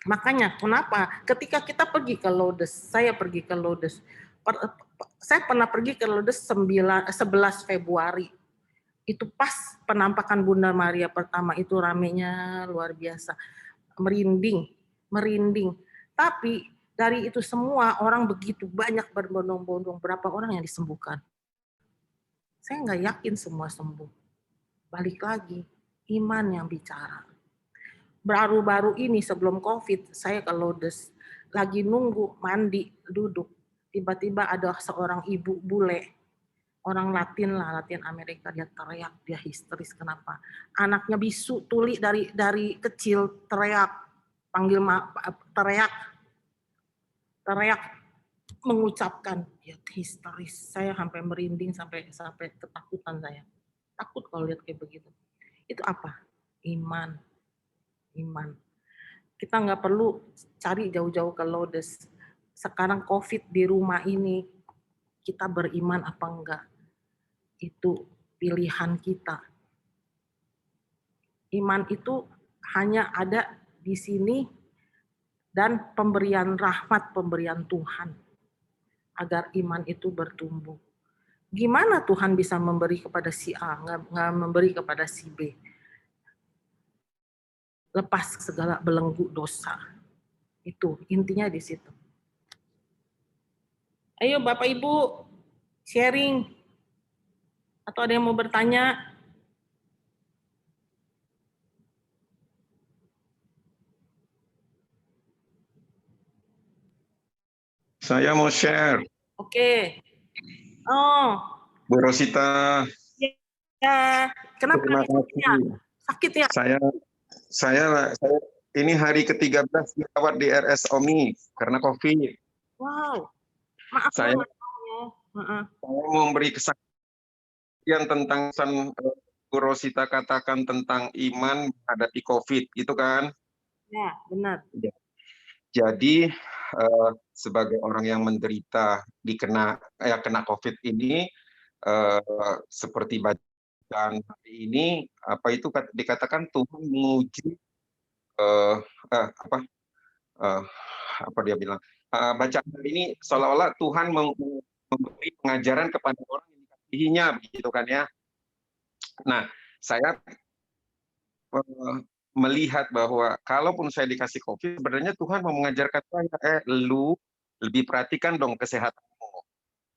Makanya kenapa ketika kita pergi ke Lourdes, saya pergi ke Lourdes, saya pernah pergi ke Lourdes 11 Februari. Itu pas penampakan Bunda Maria pertama, itu ramenya luar biasa. Merinding. Tapi dari itu semua orang begitu banyak berbondong-bondong, berapa orang yang disembuhkan? Saya nggak yakin semua sembuh. Balik lagi, iman yang bicara. Baru-baru ini sebelum COVID, saya ke Lourdes, lagi nunggu mandi, duduk. Tiba-tiba ada seorang ibu bule, orang Latin lah, Latin Amerika, dia teriak, dia histeris. Kenapa? Anaknya bisu, tuli dari kecil, teriak, panggil teriak, mengucapkan, dia histeris. Saya sampai merinding, sampai ketakutan saya. Takut kalau lihat kayak begitu. Itu apa? Iman. Kita nggak perlu cari jauh-jauh ke Lourdes. Sekarang COVID di rumah ini, kita beriman apa enggak? Itu pilihan kita. Iman itu hanya ada di sini dan pemberian rahmat, pemberian Tuhan. Agar iman itu bertumbuh. Gimana Tuhan bisa memberi kepada si A, nggak memberi kepada si B? Lepas segala belenggu dosa. Itu intinya di situ. Ayo Bapak Ibu sharing. Atau ada yang mau bertanya? Saya mau share. Oke. Oh, Bu Rosita. ya. Kenapa? Terima kasih. Sakit ya? Saya ini hari ke-13 dirawat di RS OMI karena COVID. Wow. Maaf. Saya Maaf. mau memberi kesaksian tentang Bu Rosita katakan tentang iman menghadapi COVID, itu kan? Ya, benar. Jadi sebagai orang yang menderita kena COVID ini, seperti bacaan hari ini, apa itu dikatakan Tuhan menguji apa dia bilang? Bacaan hari ini seolah-olah Tuhan memberi pengajaran kepada orang yang dikasihinya, begitu kan ya? Nah, saya melihat bahwa kalaupun saya dikasih COVID, sebenarnya Tuhan mau mengajarkan saya, lu lebih perhatikan dong kesehatanmu,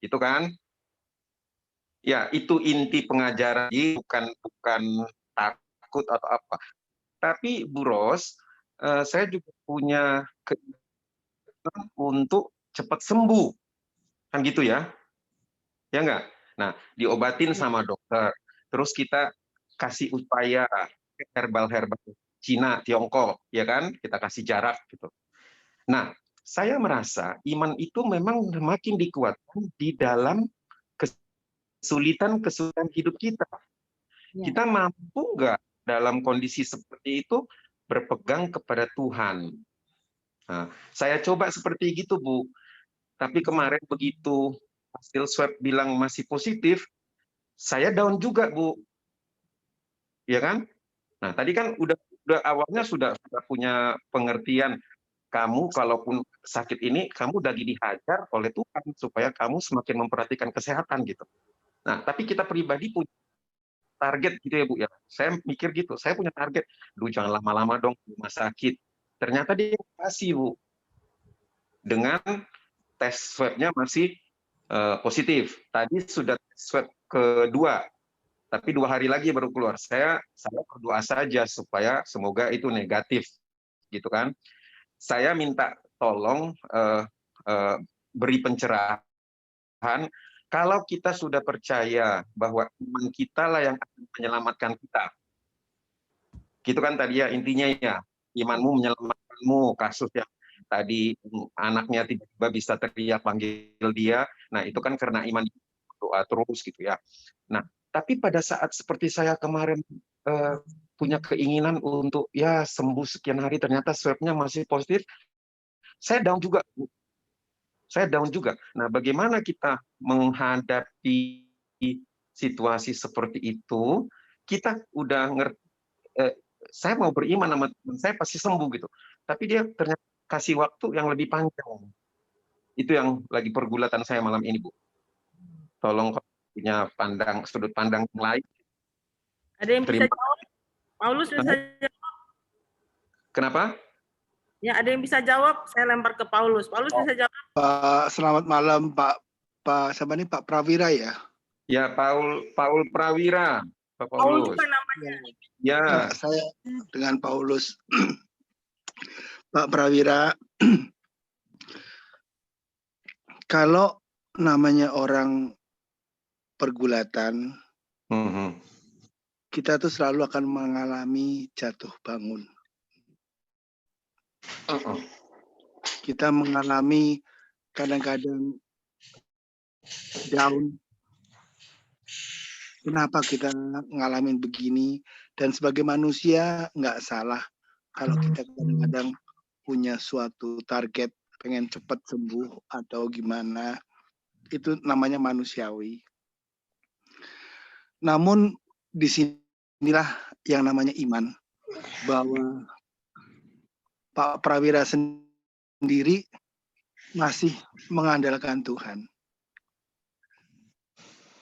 gitu kan? Ya, itu inti pengajaran, bukan takut atau apa. Tapi Bu Ros, saya juga punya keinginan untuk cepat sembuh, kan gitu ya? Ya enggak? Nah, diobatin sama dokter, terus kita kasih upaya herbal Cina, Tiongkok, ya kan? Kita kasih jarak gitu. Nah, saya merasa iman itu memang makin dikuatkan di dalam kesulitan hidup kita. Ya. Kita mampu nggak dalam kondisi seperti itu berpegang kepada Tuhan? Nah, saya coba seperti gitu, Bu. Tapi kemarin begitu hasil swab bilang masih positif, saya down juga, Bu. Ya kan? Nah, tadi kan udah awalnya sudah punya pengertian, kamu kalaupun sakit ini kamu lagi dihajar oleh Tuhan supaya kamu semakin memperhatikan kesehatan gitu. Nah, tapi kita pribadi punya target gitu ya Bu ya. Saya mikir gitu, saya punya target, jangan lama-lama dong di rumah sakit. Ternyata dia kasih Bu. Dengan tes swab-nya masih positif. Tadi sudah tes swab kedua, tapi 2 hari lagi baru keluar. Saya berdoa saja supaya semoga itu negatif, gitu kan. Saya minta tolong beri pencerahan. Kalau kita sudah percaya bahwa iman kita lah yang akan menyelamatkan kita, gitu kan tadi ya intinya ya, imanmu menyelamatkanmu. Kasus yang tadi anaknya tiba-tiba bisa teriak panggil dia, nah itu kan karena iman, doa terus gitu ya. Nah, tapi pada saat seperti saya kemarin punya keinginan untuk ya sembuh sekian hari, ternyata swab-nya masih positif, saya down juga. Nah, bagaimana kita menghadapi situasi seperti itu? Kita udah ngerti, saya mau beriman sama teman saya pasti sembuh gitu. Tapi dia ternyata kasih waktu yang lebih panjang. Itu yang lagi pergulatan saya malam ini, Bu. Tolong punya sudut pandang yang lain. Ada yang bisa jawab? Paulus bisa jawab? Kenapa? Ya, ada yang bisa jawab, saya lempar ke Paulus. Paulus bisa jawab. Pak, selamat malam Pak siapa nih, Pak Prawira ya? Ya, Paul Prawira. Pak Paul Paulus. juga nama namanya. Ya, Saya dengan Paulus. Pak Prawira, kalau namanya orang pergulatan, kita tuh selalu akan mengalami jatuh bangun. Kita mengalami kadang-kadang down. Kenapa kita ngalamin begini? Dan sebagai manusia nggak salah kalau kita kadang-kadang punya suatu target pengen cepat sembuh atau gimana. Itu namanya manusiawi. Namun disinilah yang namanya iman. Bahwa Pak Prawira sendiri masih mengandalkan Tuhan.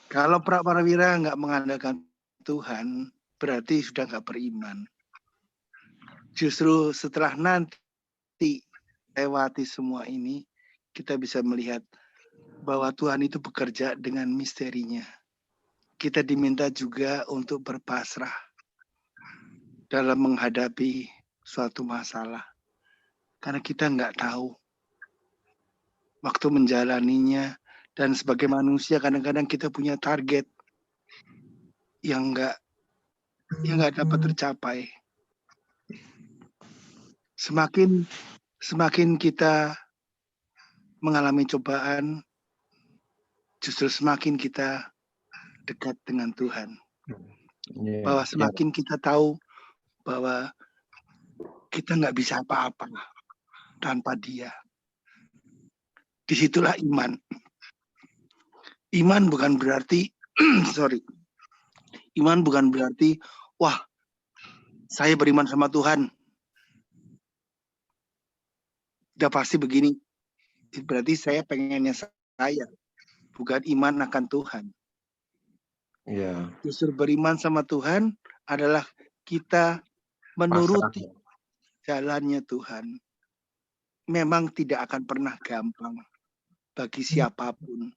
Kalau Pak Prawira nggak mengandalkan Tuhan, berarti sudah nggak beriman. Justru setelah nanti lewati semua ini, kita bisa melihat bahwa Tuhan itu bekerja dengan misterinya. Kita diminta juga untuk berpasrah dalam menghadapi suatu masalah. Karena kita nggak tahu waktu menjalaninya. Dan sebagai manusia kadang-kadang kita punya target yang nggak dapat tercapai. Semakin kita mengalami cobaan, justru semakin kita dekat dengan Tuhan. Bahwa semakin kita tahu bahwa kita nggak bisa apa-apa tanpa Dia. Disitulah iman. Iman bukan berarti, iman bukan berarti, wah, saya beriman sama Tuhan. Udah pasti begini. Berarti saya pengennya saya, bukan iman akan Tuhan. ya. Justru beriman sama Tuhan adalah kita menuruti jalannya Tuhan. Memang tidak akan pernah gampang bagi siapapun.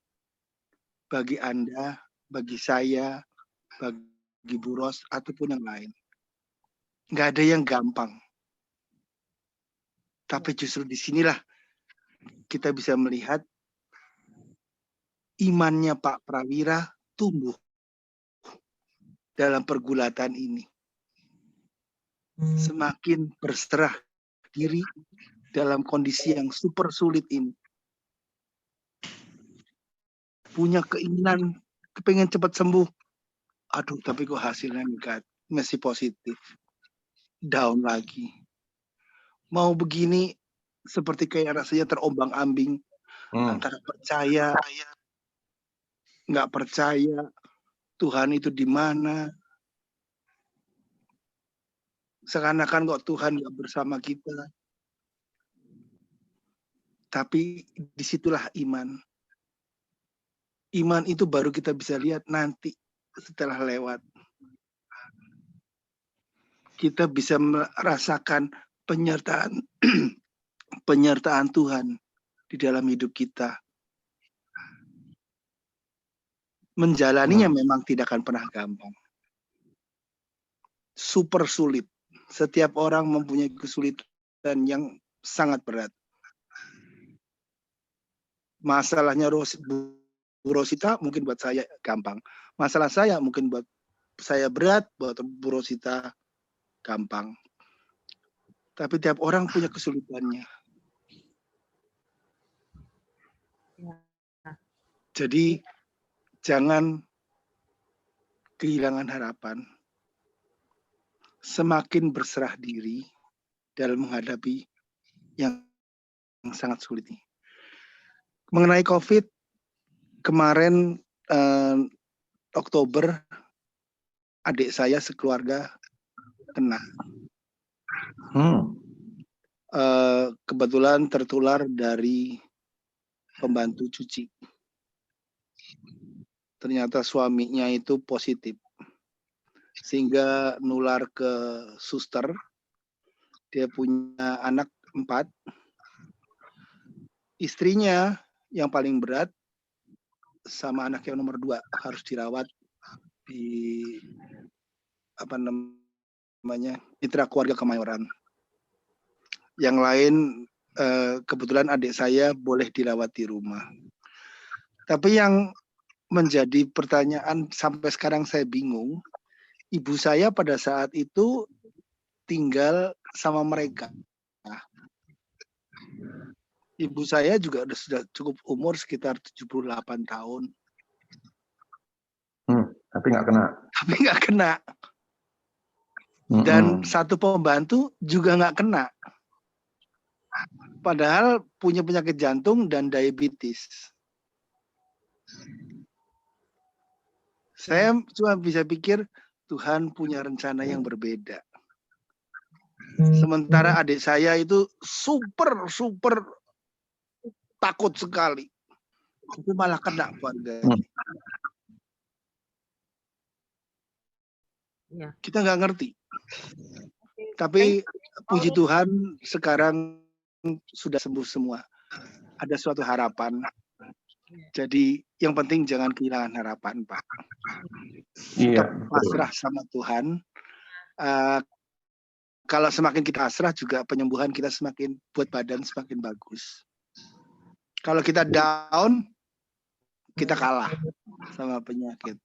Bagi Anda, bagi saya, bagi Bu Ros, ataupun yang lain. Nggak ada yang gampang. Tapi justru disinilah kita bisa melihat imannya Pak Prawira tumbuh dalam pergulatan ini. Semakin berserah diri dalam kondisi yang super sulit ini. Punya keinginan, kepengen cepat sembuh. Aduh, tapi kok hasilnya enggak, masih positif. Down lagi. Mau begini, seperti kayak rasanya terombang-ambing. Antara percaya, nggak percaya, Tuhan itu di mana. Seakan-akan kok Tuhan nggak bersama kita. Tapi disitulah iman. Iman itu baru kita bisa lihat nanti setelah lewat. Kita bisa merasakan penyertaan penyertaan Tuhan di dalam hidup kita. Menjalaninya memang tidak akan pernah gampang. Super sulit. Setiap orang mempunyai kesulitan yang sangat berat. Masalahnya Bu Rosita mungkin buat saya gampang. Masalah saya mungkin buat saya berat, buat Bu Rosita gampang. Tapi tiap orang punya kesulitannya. Jadi jangan kehilangan harapan. Semakin berserah diri dalam menghadapi yang sangat sulit ini. Mengenai COVID, kemarin Oktober, adik saya sekeluarga kena. Kebetulan tertular dari pembantu cuci. Ternyata suaminya itu positif. Sehingga nular ke suster. Dia punya anak 4. Istrinya yang paling berat sama anak yang nomor 2 harus dirawat di mitra keluarga Kemayoran. Yang lain kebetulan adik saya boleh dirawat di rumah. Tapi yang menjadi pertanyaan sampai sekarang saya bingung, ibu saya pada saat itu tinggal sama mereka. Ibu saya juga sudah cukup umur sekitar 78 tahun. Tapi nggak kena. Dan satu pembantu juga nggak kena. Padahal punya penyakit jantung dan diabetes. Saya cuma bisa pikir Tuhan punya rencana yang berbeda. Sementara adik saya itu super takut sekali. Tapi malah kena keluarganya. Kita nggak ngerti. Tapi puji Tuhan sekarang sudah sembuh semua. Ada suatu harapan. Jadi yang penting jangan kehilangan harapan, Pak. Tetap pasrah sama Tuhan. Kalau semakin kita pasrah juga penyembuhan kita semakin buat badan semakin bagus. Kalau kita down, kita kalah sama penyakit.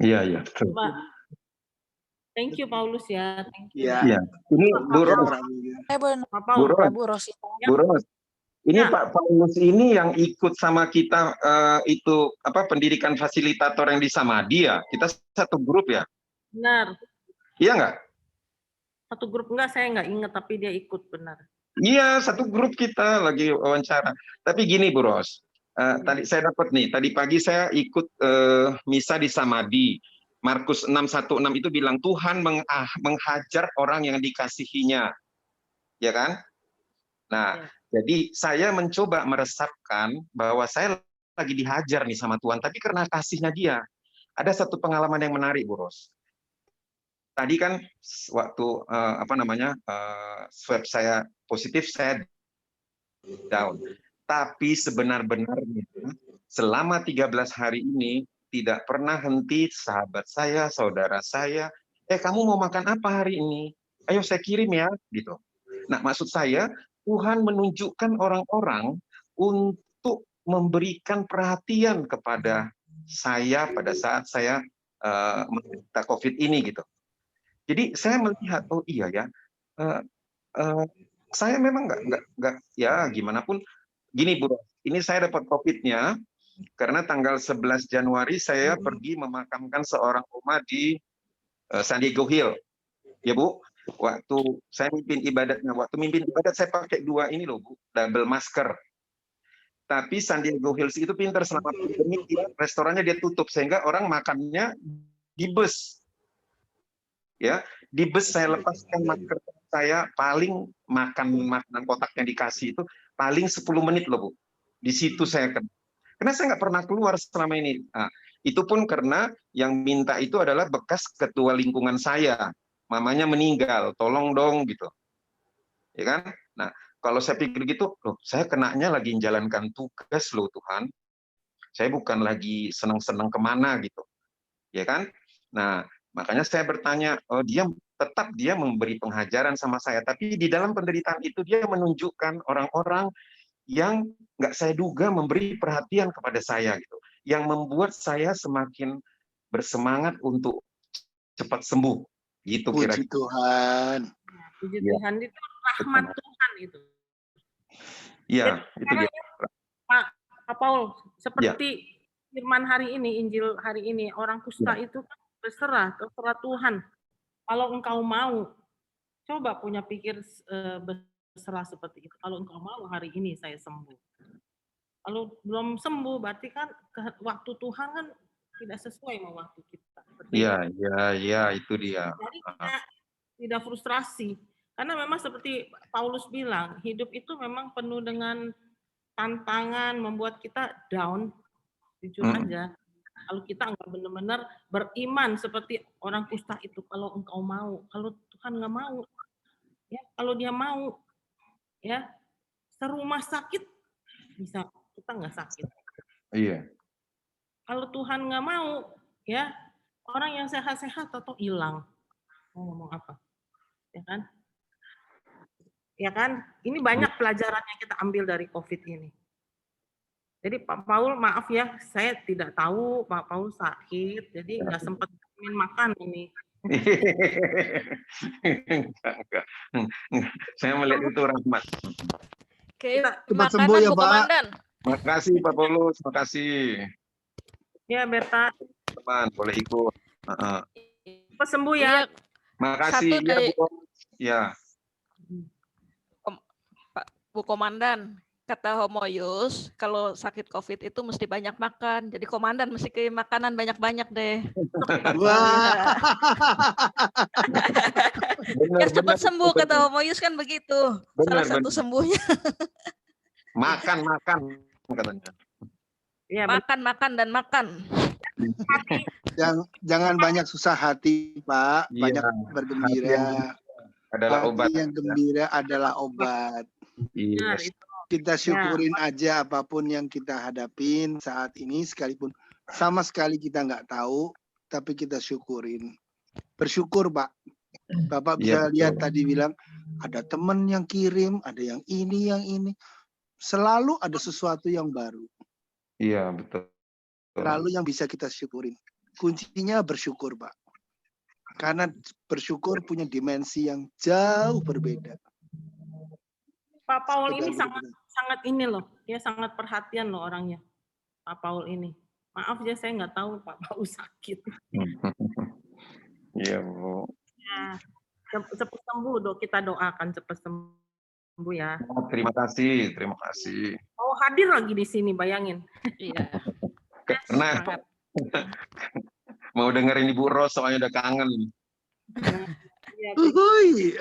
Iya. Thank you Paulus ya. Thank you. Iya. Ini Bu Ros. Bu Ros. Ini Pak Paulus ini yang ikut sama kita itu pendidikan fasilitator yang di Samadhi ya. Kita satu grup ya. Benar. Iya nggak? Satu grup enggak, saya nggak ingat tapi dia ikut benar. Iya, satu grup kita lagi wawancara. Tapi gini Bu Ros, tadi saya dapat nih, tadi pagi saya ikut misa di Samadhi. Markus 6:16 itu bilang Tuhan menghajar orang yang dikasihinya. Ya kan? Nah, jadi saya mencoba meresapkan bahwa saya lagi dihajar nih sama Tuhan, tapi karena kasihnya dia. Ada satu pengalaman yang menarik, Bu Ros. Tadi kan waktu swab saya positif, saya down. Tapi sebenar-benarnya selama 13 hari ini tidak pernah henti sahabat saya, saudara saya, kamu mau makan apa hari ini? Ayo saya kirim ya, gitu. Nah, maksud saya Tuhan menunjukkan orang-orang untuk memberikan perhatian kepada saya pada saat saya menderita COVID ini, gitu. Jadi saya melihat, oh iya ya, saya memang nggak ya gimana pun. Gini Bu, ini saya dapat COVID-nya karena tanggal 11 Januari saya pergi memakamkan seorang oma di San Diego Hill. Ya Bu, waktu saya mimpin ibadat saya pakai dua ini loh Bu, double masker. Tapi San Diego Hills itu pintar, selama pandemi restorannya dia tutup sehingga orang makannya di bus. Ya, di bus saya lepaskan masker saya, paling makan makanan kotak yang dikasih itu paling 10 menit loh Bu. Di situ saya kena. Karena saya nggak pernah keluar selama ini. Nah, itu pun karena yang minta itu adalah bekas ketua lingkungan saya. Mamanya meninggal, tolong dong gitu. Ya kan? Nah, kalau saya pikir gitu, loh, saya kenanya lagi menjalankan tugas loh Tuhan. Saya bukan lagi senang-senang kemana gitu. Ya kan? Nah, makanya saya bertanya, dia memberi penghajaran sama saya, tapi di dalam penderitaan itu dia menunjukkan orang-orang yang nggak saya duga memberi perhatian kepada saya gitu, yang membuat saya semakin bersemangat untuk cepat sembuh gitu. Puji Tuhan. Puji Tuhan, itu rahmat Tuhan itu. Iya, itu dia. Pak Paul, seperti firman hari ini, Injil hari ini, orang kusta itu berserah, terserah Tuhan. Kalau engkau mau, coba punya pikir berserah seperti itu. Kalau engkau mau hari ini saya sembuh. Kalau belum sembuh, berarti kan waktu Tuhan kan tidak sesuai sama waktu kita. Iya, itu dia. Jadi tidak frustrasi. Karena memang seperti Paulus bilang, hidup itu memang penuh dengan tantangan, membuat kita down. Jujur aja. Kalau kita nggak benar-benar beriman seperti orang kusta itu, kalau engkau mau, kalau Tuhan nggak mau, ya kalau dia mau, ya serumah sakit bisa kita nggak sakit. Iya. Kalau Tuhan nggak mau, ya orang yang sehat-sehat atau hilang. Mau ngomong apa? Ya kan? Ya kan? Ini banyak pelajaran yang kita ambil dari COVID ini. Jadi Pak Paul, maaf ya, saya tidak tahu Pak Paul sakit, jadi nggak sempat makan ini. Enggak. Saya melihat itu rahmat. Oke, Cepat sembuh ya, Bu Pak. Komandan. Makasih Pak Paulus, makasih. Ya, Berta, Teman, boleh ikut. cepat sembuh ya. Iya, Makasih. Satu dari- Bu. Ya. Bu Komandan, kata Homoyus, kalau sakit COVID itu mesti banyak makan. Jadi Komandan mesti ke makanan banyak-banyak deh. Wah. Biar cepat sembuh, kata Homoyus kan begitu. Benar, Salah satu benar. sembuhnya. Makan katanya. Ya, Makan dan makan. Jangan banyak susah hati, Pak. Iya, Banyak bergembira. adalah obat. Hati yang gembira adalah obat. benar, Iya. itu. Kita syukurin aja apapun yang kita hadapin saat ini, sekalipun sama sekali kita nggak tahu, tapi kita syukurin. Bersyukur, Pak. Bapak bisa Iya, lihat betul. tadi bilang, ada teman yang kirim, ada yang ini. Selalu ada sesuatu yang baru. Iya, betul. Selalu yang bisa kita syukurin. Kuncinya bersyukur, Pak. Karena bersyukur punya dimensi yang jauh berbeda. Pak Paul ini Betul. sangat ini loh, dia sangat perhatian loh orangnya. Pak Paul ini. Maaf ya, saya nggak tahu Pak Paul sakit. Iya, Bu. Ya, cepat sembuh, kita doakan cepat sembuh ya. Terima kasih, terima kasih. Oh, hadir lagi di sini, bayangin. Iya. Karena Semangat. mau dengerin Ibu Ros, soalnya udah kangen. Ya, Uhuy.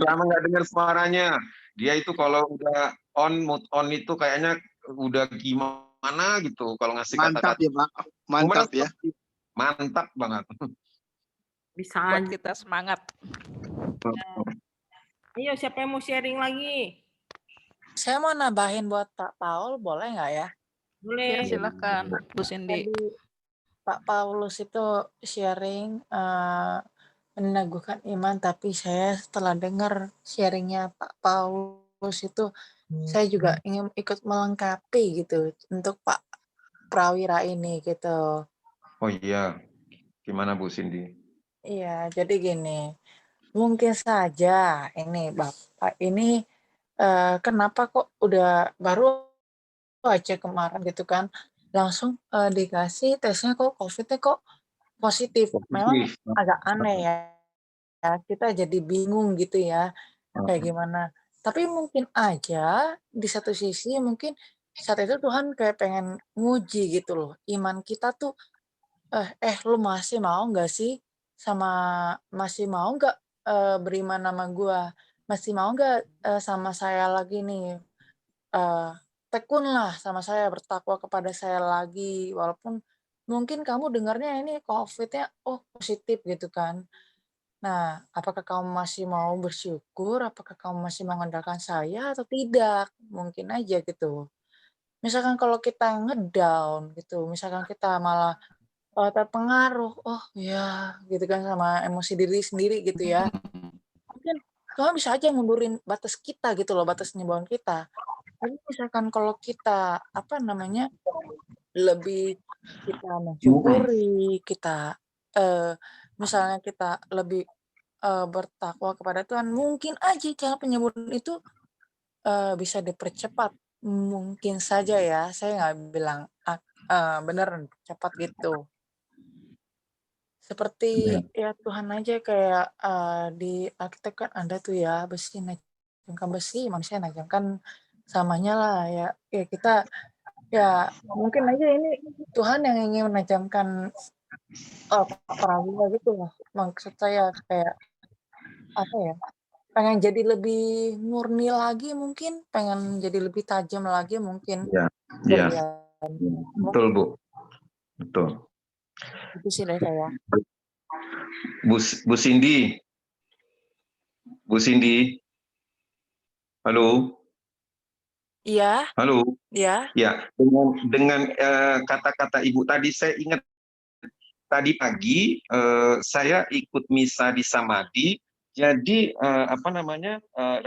Lama nggak dengar suaranya. Dia itu kalau udah mood on itu kayaknya udah gimana gitu. Kalau ngasih Mantap kata-kata. ya, Pak. Mantap ya. Mantap banget. bisa Buat aja. kita semangat. Ayo, siapa yang mau sharing lagi? Saya mau nambahin buat Pak Paul, boleh nggak ya? Boleh. Ya, silakan, Bu Cindy. Tadi Pak Paulus itu sharing meneguhkan iman, tapi saya setelah dengar sharingnya Pak Paulus itu, saya juga ingin ikut melengkapi gitu untuk Pak Prawira ini gitu. Oh iya, gimana Bu Cindy? Iya, jadi gini, mungkin saja ini Bapak ini kenapa kok udah baru aja kemarin gitu kan, langsung dikasih tesnya kok COVID-nya kok positif. Memang agak aneh ya, kita jadi bingung gitu ya, kayak gimana. Tapi mungkin aja di satu sisi mungkin saat itu Tuhan kayak pengen nguji gitu loh, iman kita tuh, lu masih mau nggak sih masih mau nggak beriman sama gua? Masih mau nggak sama saya lagi nih? Tekunlah sama saya, bertakwa kepada saya lagi, walaupun mungkin kamu dengarnya ini COVID-nya, oh positif gitu kan. Nah, apakah kamu masih mau bersyukur? Apakah kamu masih mengandalkan saya atau tidak? Mungkin aja gitu. Misalkan kalau kita ngedown gitu, misalkan kita malah terpengaruh, oh ya gitu kan sama emosi diri sendiri gitu ya. Mungkin Tuhan bisa aja mundurin batas kita gitu loh, batas penyembuhan kita. Tapi misalkan kalau kita lebih kita mensyukuri, kita misalnya kita lebih bertakwa kepada Tuhan, mungkin aja cara penyembuhan itu bisa dipercepat. Mungkin saja ya, saya nggak bilang bener cepat gitu. Seperti ya Tuhan aja kayak di Alkitab kan ada tuh ya, besi najamkan besi, manusia najamkan samanya lah ya. Ya kita ya mungkin aja ini Tuhan yang ingin menajamkan Prawira gitu loh. Maksud saya kayak apa ya? Pengen jadi lebih murni lagi mungkin, pengen jadi lebih tajam lagi mungkin. Iya, Berlian. betul Bu, betul. Itu sih dari saya. Bu Cindy, halo, Iya, halo. iya. Ya, dengan kata-kata Ibu tadi saya ingat tadi pagi saya ikut misa di Samadhi. Jadi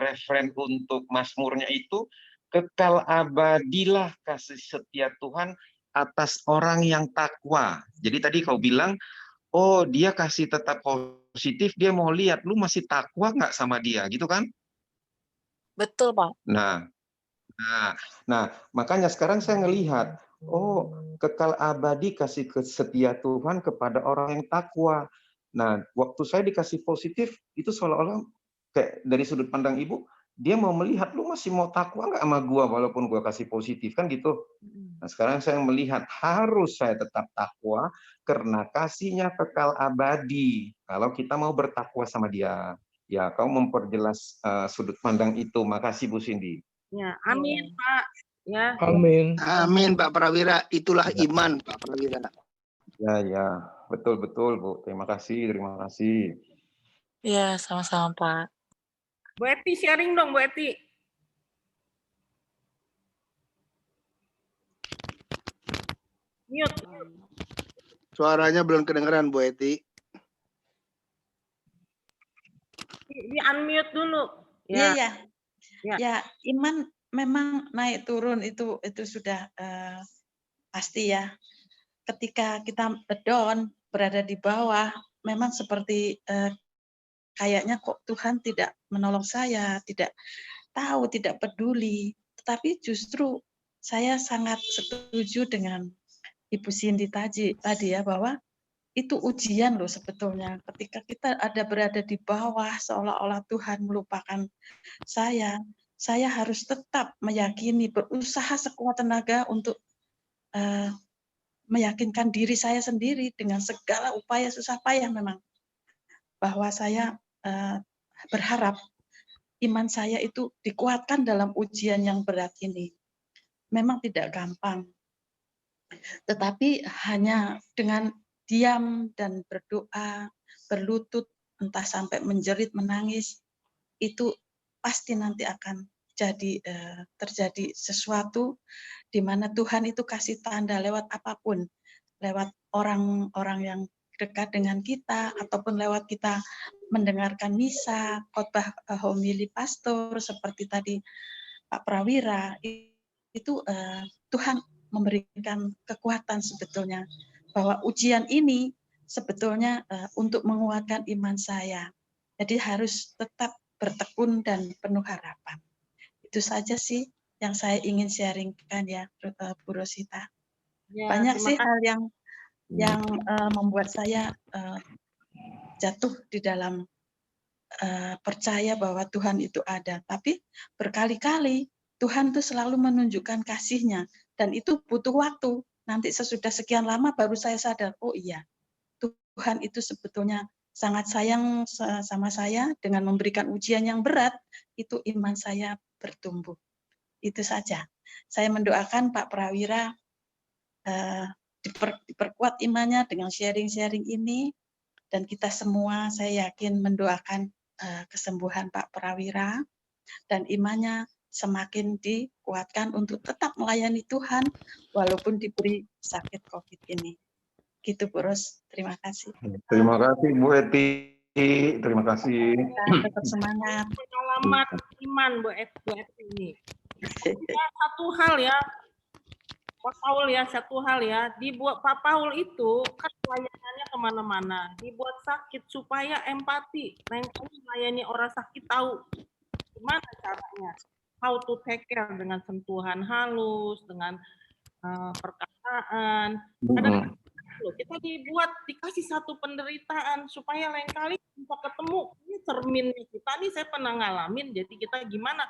referen untuk Mazmurnya itu, kekal abadilah kasih setia Tuhan atas orang yang takwa. Jadi tadi kau bilang, oh dia kasih tetap positif, dia mau lihat lu masih takwa nggak sama dia, gitu kan? Betul, Pak. Nah, makanya sekarang saya ngelihat, oh kekal abadi kasih setia Tuhan kepada orang yang takwa. Nah, waktu saya dikasih positif, itu seolah-olah kayak dari sudut pandang ibu, dia mau melihat lu masih mau takwa nggak sama gua walaupun gua kasih positif, kan gitu. Nah, sekarang saya melihat harus saya tetap takwa karena kasihnya kekal abadi. Kalau kita mau bertakwa sama dia, ya kau memperjelas sudut pandang itu. Makasih Bu Cindy. Ya, amin Pak. Ya. Amin. Amin Pak Prawira, itulah iman Pak Prawira. Ya, betul Bu. Terima kasih. Iya, sama-sama, Pak. Bu Eti sharing dong, Bu Eti. Mute. Suaranya belum kedengeran Bu Eti. Di unmute dulu. Iya. Ya. Ya, iman memang naik turun itu sudah pasti ya. Ketika kita down, berada di bawah, memang seperti kayaknya kok Tuhan tidak menolong saya, tidak tahu, tidak peduli. Tetapi justru saya sangat setuju dengan Ibu Cindy tadi ya, bahwa itu ujian loh sebetulnya. Ketika kita berada di bawah, seolah-olah Tuhan melupakan saya harus tetap meyakini, berusaha sekuat tenaga untuk meyakinkan diri saya sendiri dengan segala upaya susah payah memang, bahwa saya berharap iman saya itu dikuatkan dalam ujian yang berat ini. Memang tidak gampang, tetapi hanya dengan diam dan berdoa, berlutut, entah sampai menjerit, menangis, itu pasti nanti akan terjadi sesuatu di mana Tuhan itu kasih tanda lewat apapun, lewat orang-orang yang dekat dengan kita, ataupun lewat kita mendengarkan misa, khotbah homili pastor seperti tadi Pak Prawira, itu Tuhan memberikan kekuatan sebetulnya bahwa ujian ini sebetulnya untuk menguatkan iman saya. Jadi harus tetap bertekun dan penuh harapan. Itu saja sih yang saya ingin sharingkan ya, Bu Rosita. Ya, banyak sih kasih. hal yang membuat saya jatuh di dalam percaya bahwa Tuhan itu ada. Tapi berkali-kali Tuhan itu selalu menunjukkan kasih-Nya, dan itu butuh waktu. Nanti sesudah sekian lama baru saya sadar, oh iya, Tuhan itu sebetulnya sangat sayang sama saya. Dengan memberikan ujian yang berat, itu iman saya bertumbuh. Itu saja. Saya mendoakan Pak Prawira diperkuat imannya dengan sharing-sharing ini, dan kita semua saya yakin mendoakan kesembuhan Pak Prawira dan imannya semakin dikuatkan untuk tetap melayani Tuhan walaupun diberi sakit COVID ini. Gitu Bu Ros, terima kasih. Terima kasih Bu Eti. Terima kasih. Tetap semangat. Pengalaman iman Bu Eti ini. Satu hal ya, Pak Paul ya, dibuat Pak Paul itu kan pelayanannya kemana-mana, dibuat sakit supaya empati, melayani orang sakit, tahu gimana caranya, how to take care dengan sentuhan halus, dengan perkataan. Kadang-kadang kita dikasih satu penderitaan supaya lain kali bisa ketemu ini cerminnya kita nih. Saya pernah ngalamin, jadi kita gimana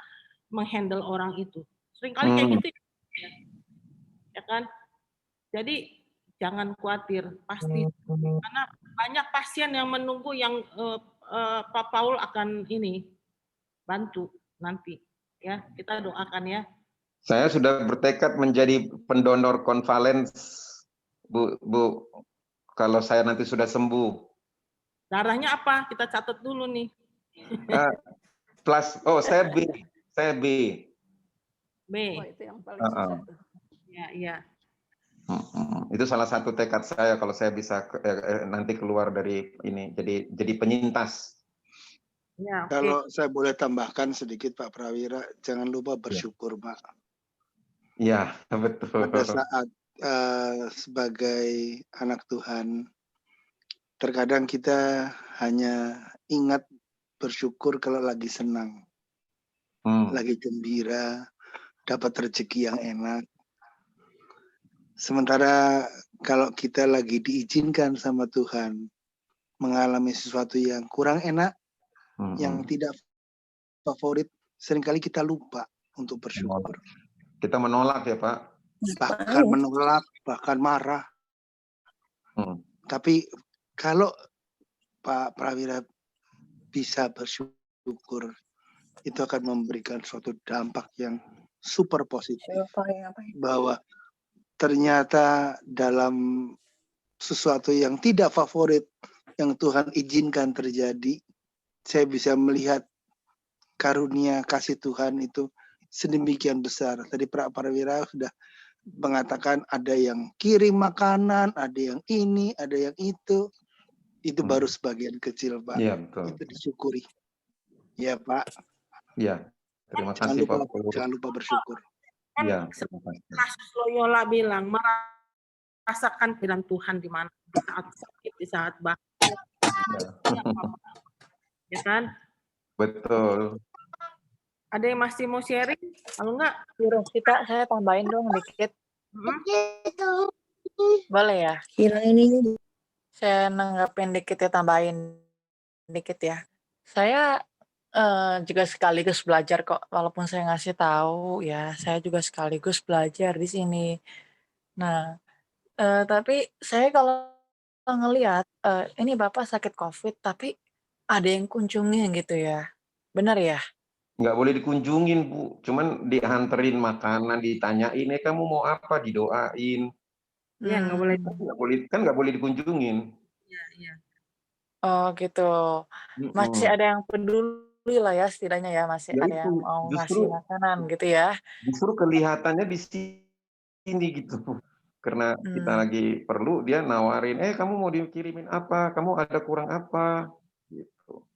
menghandle orang itu, seringkali kayak gitu ya kan. Jadi jangan khawatir, pasti, karena banyak pasien yang menunggu yang Pak Paul akan bantu nanti ya. Kita doakan ya. Saya sudah bertekad menjadi pendonor konvalen, Bu. Kalau saya nanti sudah sembuh. Darahnya apa? Kita catat dulu nih. Saya B. B. Oh, itu yang paling susah. Ya. Itu salah satu tekad saya kalau saya bisa nanti keluar dari ini, jadi penyintas. Ya, oke. Kalau saya boleh tambahkan sedikit Pak Prawira, jangan lupa bersyukur Pak. Iya, betul. Pada saat sebagai anak Tuhan, terkadang kita hanya ingat bersyukur kalau lagi senang, lagi gembira, dapat rezeki yang enak. Sementara kalau kita lagi diizinkan sama Tuhan mengalami sesuatu yang kurang enak, yang tidak favorit, seringkali kita lupa untuk bersyukur. Kita menolak ya Pak. Bahkan menolak, bahkan marah. Tapi kalau Pak Prawira bisa bersyukur, itu akan memberikan suatu dampak yang super positif. Bahwa ternyata dalam sesuatu yang tidak favorit, yang Tuhan izinkan terjadi, saya bisa melihat karunia kasih Tuhan itu sedemikian besar. Tadi Pak Prawira sudah mengatakan ada yang kirim makanan, ada yang ini, ada yang itu. Itu baru sebagian kecil, Pak. Iya, betul. Itu disyukuri. Ya, Pak. Iya. Terima kasih Pak. Jangan lupa bersyukur. Iya. Kasus Loyola bilang merasakan kebenaran Tuhan di mana, di saat sakit, di saat bahagia. Ya kan? Betul. Ada yang masih mau sharing? Kalau enggak, kita saya tambahin dong dikit. Boleh ya? ini. Saya nanggapin dikit ya, tambahin dikit ya. Saya juga sekaligus belajar kok, walaupun saya ngasih tahu ya, saya juga sekaligus belajar di sini. Nah, tapi saya kalau ngelihat ini Bapak sakit COVID, tapi ada yang kunjungin gitu ya, benar ya? Nggak boleh dikunjungin Bu, cuman dianterin makanan, ditanyain, kamu mau apa, didoain. Iya, nggak boleh. Nggak boleh dikunjungin. Iya. Oh gitu. Masih ada yang peduli lah ya setidaknya ya, masih Ya ada yang itu, mau ngasih makanan gitu ya. Justru kelihatannya di sini gitu. Karena kita lagi perlu, dia nawarin, kamu mau dikirimin apa, kamu ada kurang apa, gitu.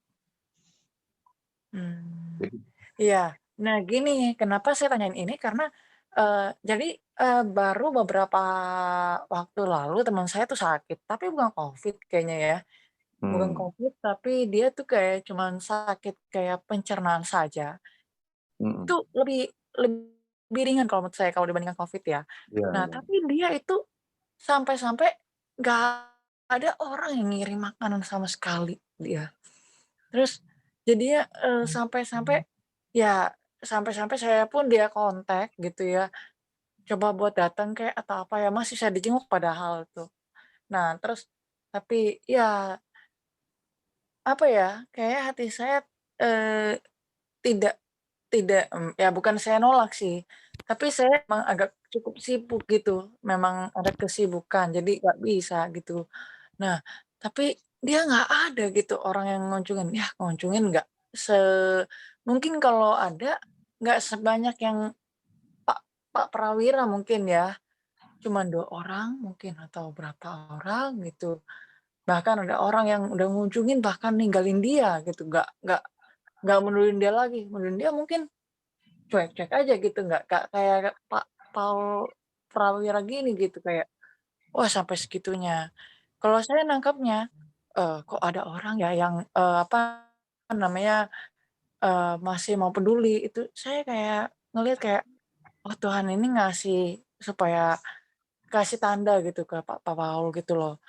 Iya. Nah gini, kenapa saya tanyain ini, karena jadi baru beberapa waktu lalu teman saya tuh sakit, tapi bukan COVID kayaknya ya. Bukan COVID, tapi dia tuh kayak cuman sakit kayak pencernaan saja. Itu lebih ringan kalau menurut saya kalau dibandingkan COVID ya. Nah, tapi dia itu sampai-sampai nggak ada orang yang ngirim makanan sama sekali dia. Terus jadinya sampai-sampai saya pun dia kontak gitu ya. Coba buat datang kayak atau apa ya, masih saya dijenguk padahal tuh. Nah, terus tapi ya apa ya, kayak hati saya tidak ya bukan saya nolak sih, tapi saya memang agak cukup sibuk gitu, memang ada kesibukan jadi nggak bisa gitu. Nah, tapi dia nggak ada gitu orang yang ngunjungin, ya ngunjungin nggak mungkin kalau ada, nggak sebanyak yang Pak Pak Prawira mungkin ya, cuman 2 orang mungkin atau berapa orang gitu. Bahkan ada orang yang udah ngunjungin bahkan ninggalin dia gitu, nggak menemuin dia lagi, menemuin dia mungkin cuek-cuek aja gitu, nggak kayak Pak Prawira gini gitu, kayak, wah sampai segitunya. Kalau saya nangkapnya, kok ada orang ya yang, apa namanya, masih mau peduli, itu saya kayak ngelihat kayak, oh Tuhan ini ngasih supaya kasih tanda gitu ke Pak Paul gitu loh.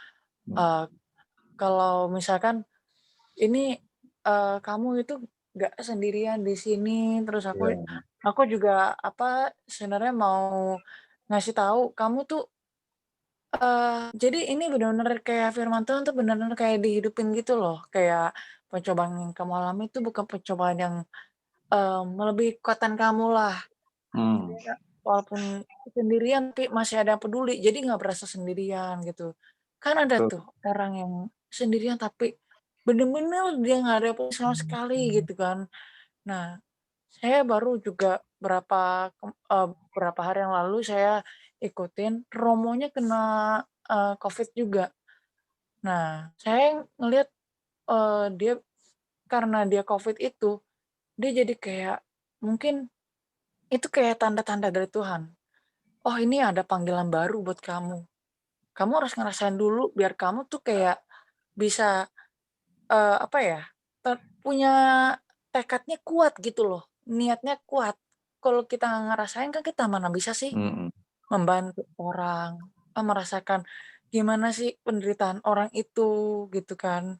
Kalau misalkan ini, kamu itu nggak sendirian di sini, terus aku juga apa, sebenarnya mau ngasih tahu kamu tuh, jadi ini benar-benar kayak firman Tuhan tuh benar-benar kayak dihidupin gitu loh, kayak pencobaan yang kamu alami itu bukan pencobaan yang, melebihi kekuatan kamulah. Jadi walaupun sendirian tapi masih ada yang peduli, jadi nggak berasa sendirian gitu. Kan ada tuh orang yang sendirian tapi bener-bener dia nggak ada peduli sama sekali gitu kan. Nah, saya baru juga berapa hari yang lalu saya ikutin, romonya kena COVID juga. Nah, saya ngelihat dia karena dia COVID itu, dia jadi kayak mungkin itu kayak tanda-tanda dari Tuhan. Oh, ini ada panggilan baru buat kamu. Kamu harus ngerasain dulu biar kamu tuh kayak bisa apa ya? Punya tekadnya kuat gitu loh. Niatnya kuat. Kalau kita nggak ngerasain kan kita mana bisa sih Mm-mm. membantu orang, merasakan gimana sih penderitaan orang itu gitu kan.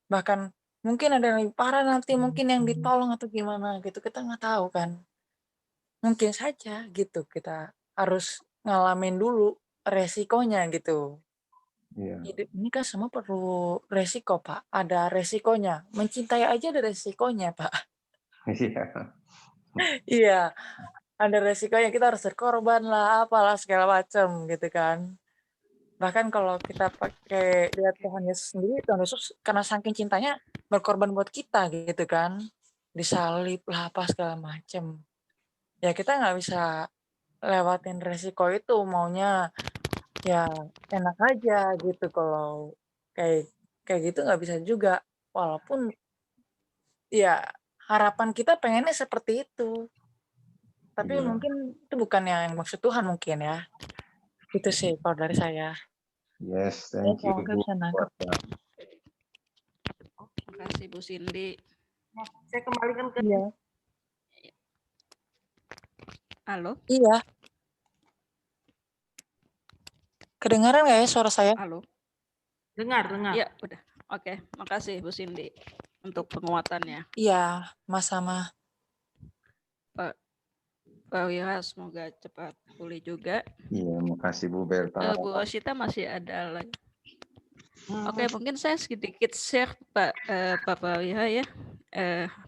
Bahkan mungkin ada yang lebih parah nanti, mungkin yang ditolong atau gimana gitu, kita nggak tahu kan. Mungkin saja gitu, kita harus ngalamin dulu resikonya gitu. Iya. Hidup ini kan semua perlu resiko, Pak. Ada resikonya. Mencintai aja ada resikonya, Pak. Iya. Iya, ada resikonya. Kita harus berkorban lah, apalah segala macam gitu kan. Bahkan kalau kita pakai lihat Tuhan Yesus sendiri, Tuhan Yesus karena saking cintanya berkorban buat kita gitu kan. Disalib lah apa segala macam. Ya kita nggak bisa lewatin resiko itu, maunya ya enak aja gitu. Kalau kayak kayak gitu nggak bisa juga. Walaupun ya harapan kita pengennya seperti itu. Tapi Iya. mungkin itu bukan yang maksud Tuhan mungkin ya. Itu sih kalau dari saya. Yes, Ya, thank you semoga Bu. bisa nangkep. Terima kasih Bu Cindy. Nah, saya kembalikan ke Iya. Halo, Iya. Kedengaran nggak ya suara saya? halo. dengar. Iya, udah. Oke, makasih Bu Cindy untuk penguatannya. Iya, sama-sama. Pak Wira semoga cepat pulih juga. Iya, makasih Bu Berta. Bu Rosita masih ada lagi. Oke, mungkin saya sedikit share Pak Wira ya,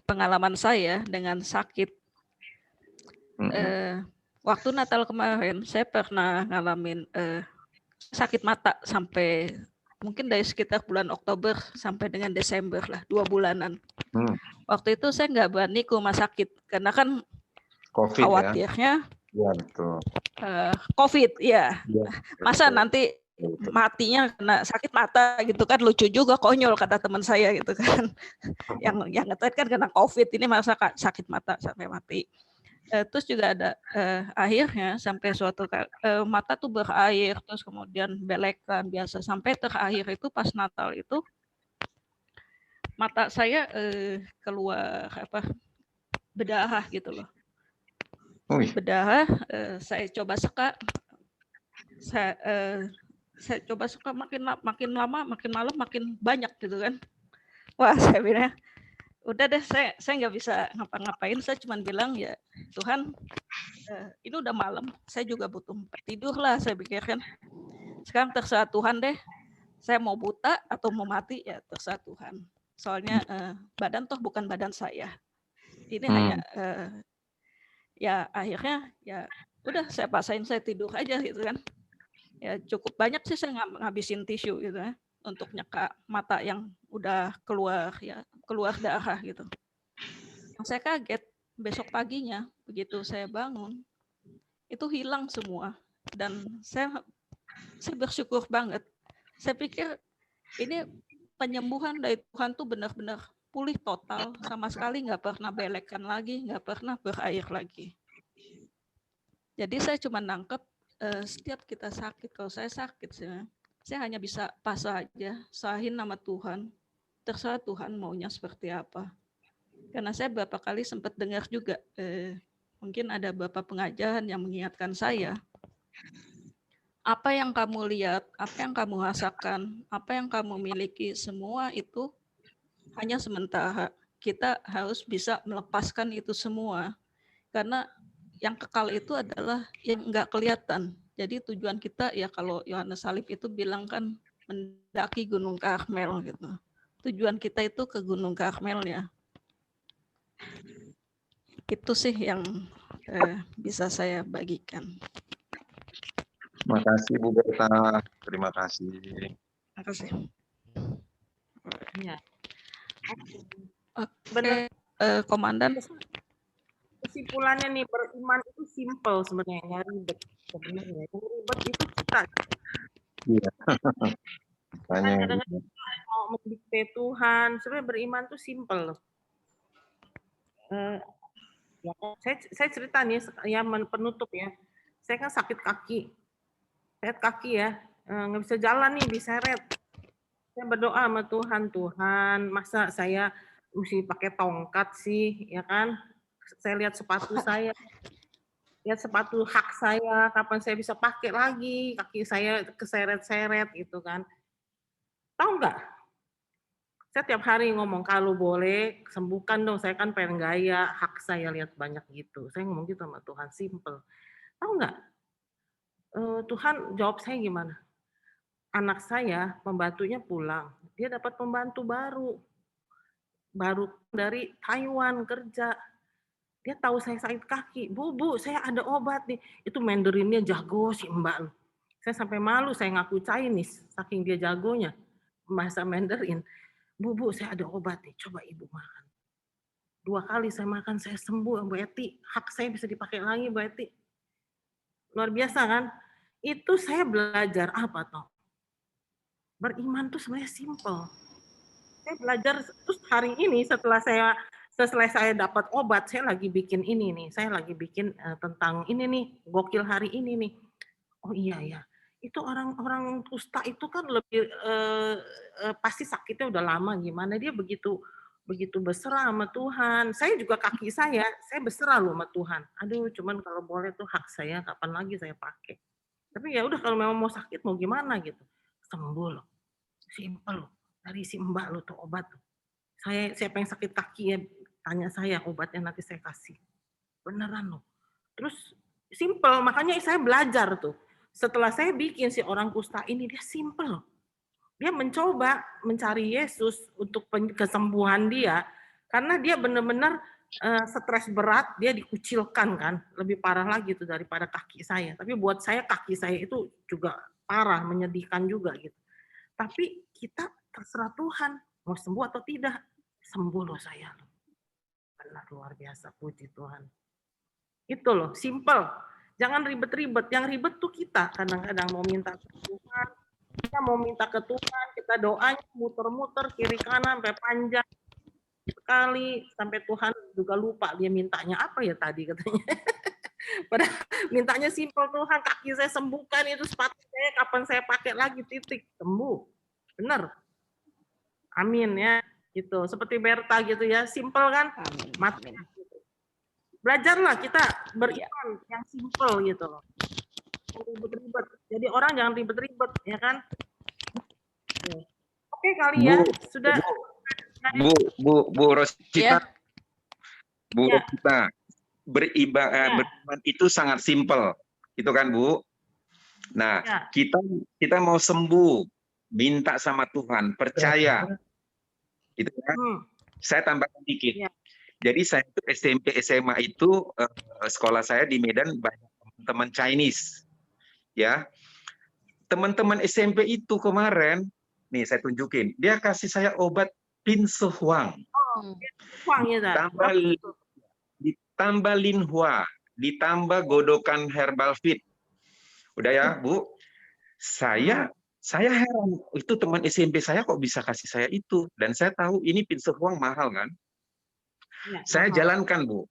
pengalaman saya dengan sakit. Waktu Natal kemarin saya pernah ngalamin sakit mata sampai mungkin dari sekitar bulan Oktober sampai dengan Desember lah, 2 bulanan. Waktu itu saya nggak berani ke rumah sakit karena kan COVID khawatirnya ya, betul. COVID ya. Ya, Masa betul. nanti matinya kena sakit mata gitu kan, lucu juga, konyol kata teman saya gitu kan. yang ngetet kan kena COVID, ini masa sakit mata sampai mati. Terus juga ada akhirnya sampai suatu mata tuh berair, terus kemudian belekan biasa, sampai terakhir itu pas Natal itu mata saya keluar berdarah gitu loh. Berdarah, saya coba seka, saya coba suka makin lama makin malam makin banyak gitu kan. Wah, saya bilang udah deh, saya nggak bisa ngapa-ngapain. Saya cuma bilang ya Tuhan, ini udah malam, saya juga butuh tidur lah, saya pikirkan. Sekarang terserah Tuhan deh, saya mau buta atau mau mati ya terserah Tuhan. Soalnya badan toh bukan badan saya. Ini hanya ya akhirnya ya udah saya paksain saya tidur aja gitu kan. Ya cukup banyak sih saya ngabisin tisu gitu ya untuk nyeka mata yang udah keluar darah gitu. Yang saya kaget besok paginya begitu saya bangun itu hilang semua dan saya bersyukur banget. Saya pikir ini penyembuhan dari Tuhan tuh benar-benar pulih total, sama sekali nggak pernah belekan lagi, nggak pernah berair lagi. Jadi saya cuma nangkep setiap kita sakit, kalau saya sakit, saya hanya bisa pasrah aja, serahin nama Tuhan, terserah Tuhan maunya seperti apa. Karena saya beberapa kali sempat dengar juga, mungkin ada beberapa pengajaran yang mengingatkan saya, apa yang kamu lihat, apa yang kamu rasakan, apa yang kamu miliki, semua itu hanya sementara. Kita harus bisa melepaskan itu semua. Karena yang kekal itu adalah yang enggak kelihatan. Jadi tujuan kita ya kalau Yohanes Salib itu bilang kan mendaki Gunung Karmel gitu. Tujuan kita itu ke Gunung Karmelnya. Itu sih yang bisa saya bagikan. Terima kasih Bu Berta. Terima kasih. Terima kasih. Ya. Oke, Komandan. kesimpulannya nih, beriman itu simple sebenarnya, nggak ribet sebenarnya. Yang ribet itu kita. Iya. Kadang-kadang mau mendikte Tuhan, sebenarnya beriman itu simple loh. Ya, saya cerita nih, ya penutup ya. Saya kan sakit kaki ya, nggak bisa jalan nih, diseret. Saya berdoa sama Tuhan, Tuhan, masa saya mesti pakai tongkat sih, ya kan? Saya lihat sepatu saya, lihat sepatu hak saya, kapan saya bisa pakai lagi, kaki saya keseret-seret gitu kan. Tahu nggak? Saya tiap hari ngomong, kalau boleh sembuhkan dong, saya kan pengen gaya, hak saya lihat banyak gitu. Saya ngomong gitu sama Tuhan, simple. Tahu nggak? Tuhan jawab saya gimana? Anak saya, pembantunya pulang, dia dapat pembantu baru dari Taiwan kerja. Dia tahu saya sakit kaki, bu, saya ada obat nih. Itu Mandarinnya jago si Mbak. Saya sampai malu, saya ngaku Chinese, saking dia jagonya bahasa Mandarin. Bu, saya ada obat nih, coba ibu makan. 2 kali saya makan, saya sembuh, Bu Eti. Hak saya bisa dipakai lagi, Bu Eti. Luar biasa kan? Itu saya belajar apa toh? Beriman tuh sebenarnya simple. Saya belajar, terus hari ini setelah saya dapat obat, saya lagi bikin ini nih, saya lagi bikin tentang ini nih, gokil hari ini nih. Oh iya ya, itu orang-orang kusta itu kan lebih pasti sakitnya udah lama gimana, dia begitu berserah sama Tuhan. Saya juga kaki saya berserah loh sama Tuhan. Aduh, cuman kalau boleh tuh hak saya, kapan lagi saya pakai. Tapi ya udah, kalau memang mau sakit mau gimana gitu, sembuh loh, simple loh. Dari si Mbak lo tuh obat tuh. Saya pengen sakit kaki ya, tanya saya obatnya nanti saya kasih. Beneran loh. Terus simple, makanya saya belajar tuh. Setelah saya bikin si orang kusta ini, dia simple. Dia mencoba mencari Yesus untuk kesembuhan dia, karena dia benar-benar stres berat, dia dikucilkan kan, lebih parah lagi tuh daripada kaki saya. Tapi buat saya kaki saya itu juga parah, menyedihkan juga gitu. Tapi kita terserah Tuhan, mau sembuh atau tidak. Sembuh loh saya. Benar, luar biasa, puji Tuhan. Itu loh, simple. Jangan ribet-ribet. Yang ribet tuh kita kadang-kadang mau minta ke Tuhan. Kita mau minta ke Tuhan, kita doanya muter-muter kiri kanan sampai panjang sekali, sampai Tuhan juga lupa dia mintanya apa ya tadi katanya. Padahal mintanya simple, Tuhan kaki saya sembuhkan, itu sepatu saya kapan saya pakai lagi, titik, sembuh. Benar. Amin ya, gitu. Seperti Berta gitu ya, simple kan? Mati. Belajarlah kita beriman yang simple gitu loh. Ribet-ribet. Jadi orang jangan ribet-ribet, ya kan? Oke kali ya, sudah. Bu Rosita. Ya. Bu Rosita, beriman itu sangat simple, itu kan Bu. Nah, kita mau sembuh, minta sama Tuhan, percaya. Itu kan? Saya tambahkan dikit. Jadi saya itu SMP SMA itu sekolah saya di Medan banyak teman Chinese. Ya. Teman-teman SMP itu kemarin, nih saya tunjukin, dia kasih saya obat Pinsuhuang. Ditambah Linhua, ditambah godokan herbal fit. Udah ya, Bu. Saya heran, itu teman SMP saya kok bisa kasih saya itu, dan saya tahu ini Pinsuhuang mahal kan. Ya, saya jalankan, Bu.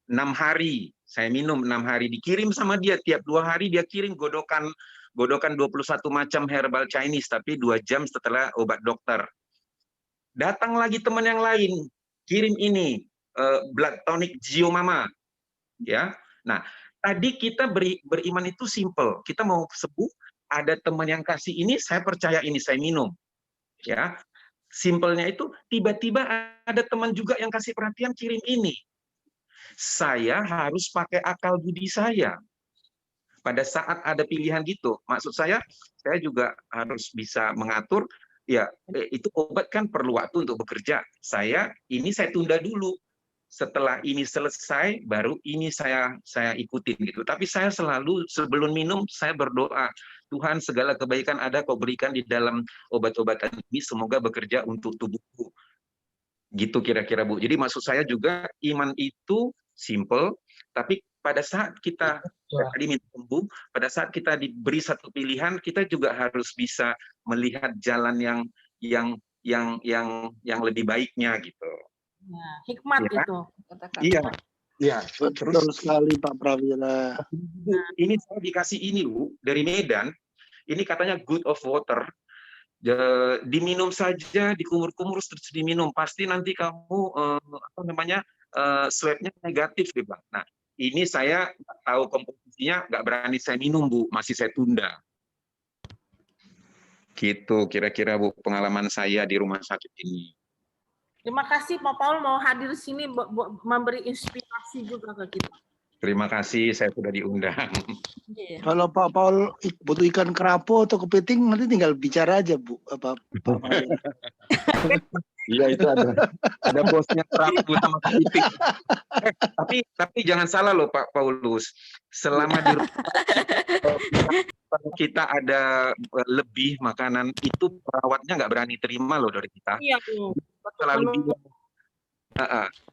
6 hari saya minum, 6 hari dikirim sama dia, tiap 2 hari dia kirim godokan 21 macam herbal Chinese, tapi 2 jam setelah obat dokter. Datang lagi teman yang lain, kirim ini blood tonic Gio Mama. Ya. Nah, tadi kita beriman itu simple. Kita mau sembuh, ada teman yang kasih ini, saya percaya ini, saya minum. Ya. Simpelnya itu tiba-tiba ada teman juga yang kasih perhatian, kirim ini. Saya harus pakai akal budi saya. Pada saat ada pilihan gitu, maksud saya juga harus bisa mengatur, ya itu obat kan perlu waktu untuk bekerja. Saya tunda dulu. Setelah ini selesai, baru ini saya ikutin gitu. Tapi saya selalu sebelum minum saya berdoa, Tuhan segala kebaikan ada Kau berikan di dalam obat-obatan ini, semoga bekerja untuk tubuhku. Gitu kira-kira Bu. Jadi maksud saya juga iman itu simple, tapi pada saat kita tadi minta sembuh, pada saat kita diberi satu pilihan, kita juga harus bisa melihat jalan yang lebih baiknya gitu. Ya, hikmat Ya. itu. Iya, iya. Betul sekali Pak Prawira. Ini saya dikasih ini Bu dari Medan. Ini katanya good of water. Diminum saja, dikumur-kumur terus diminum. Pasti nanti kamu swabnya negatif deh Bang. Nah, ini saya nggak tahu komposisinya, nggak berani saya minum Bu, masih saya tunda. Gitu kira-kira Bu pengalaman saya di rumah sakit ini. Terima kasih Pak Paul mau hadir sini memberi inspirasi juga ke kita. Terima kasih, saya sudah diundang. Kalau Pak Paul butuh ikan kerapu atau kepiting, nanti tinggal bicara aja Bu. Pak Prawira. Iya itu ada bosnya kerapu sama kepiting. Tapi jangan salah loh Pak Paulus. Selama di rumah kita ada lebih makanan itu perawatnya nggak berani terima loh dari kita. Iya Bu. Selalu bilang,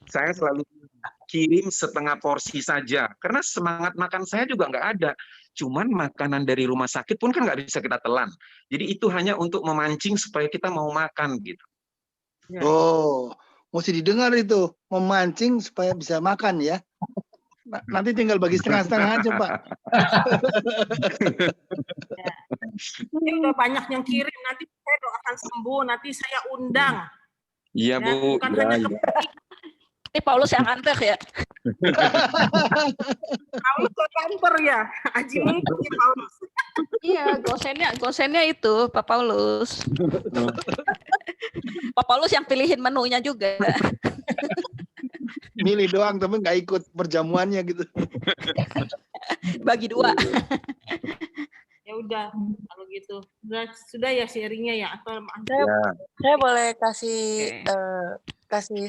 saya selalu kirim setengah porsi saja karena semangat makan saya juga nggak ada. Cuman makanan dari rumah sakit pun kan nggak bisa kita telan. Jadi itu hanya untuk memancing supaya kita mau makan gitu. Ya. Oh, mesti didengar itu, memancing supaya bisa makan ya. Nanti tinggal bagi setengah-setengah aja Pak. Ya. Ini udah banyak yang kirim, nanti saya doakan sembuh, nanti saya undang. Iya Ya, Bu. bukan Ya, hanya ya. kepiting. Ini Paulus yang antar ya. Paulus ke kantor ya, Aji Mumpung ya Paulus. Iya, gosennya itu Pak Paulus. Pak Paulus yang pilihin menunya juga. Milih doang tapi nggak ikut perjamuannya gitu. Bagi dua. Ya udah, kalau gitu. Sudah ya sharingnya ya atau Saya boleh kasih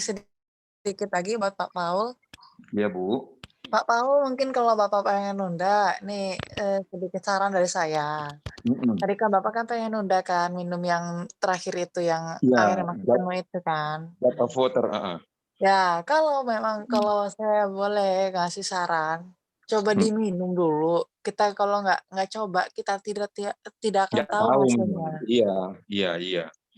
sedikit lagi buat Pak Paul. Ya Bu. Pak Paul, mungkin kalau Bapak pengen nunda, nih sedikit saran dari saya. Tadi kan Bapak kan pengen nunda kan minum yang terakhir itu yang air yang masih penuh itu kan. God of water. Ya, kalau saya boleh kasih saran, coba diminum dulu. Kita kalau nggak coba, kita tidak akan tahu hasilnya. Iya.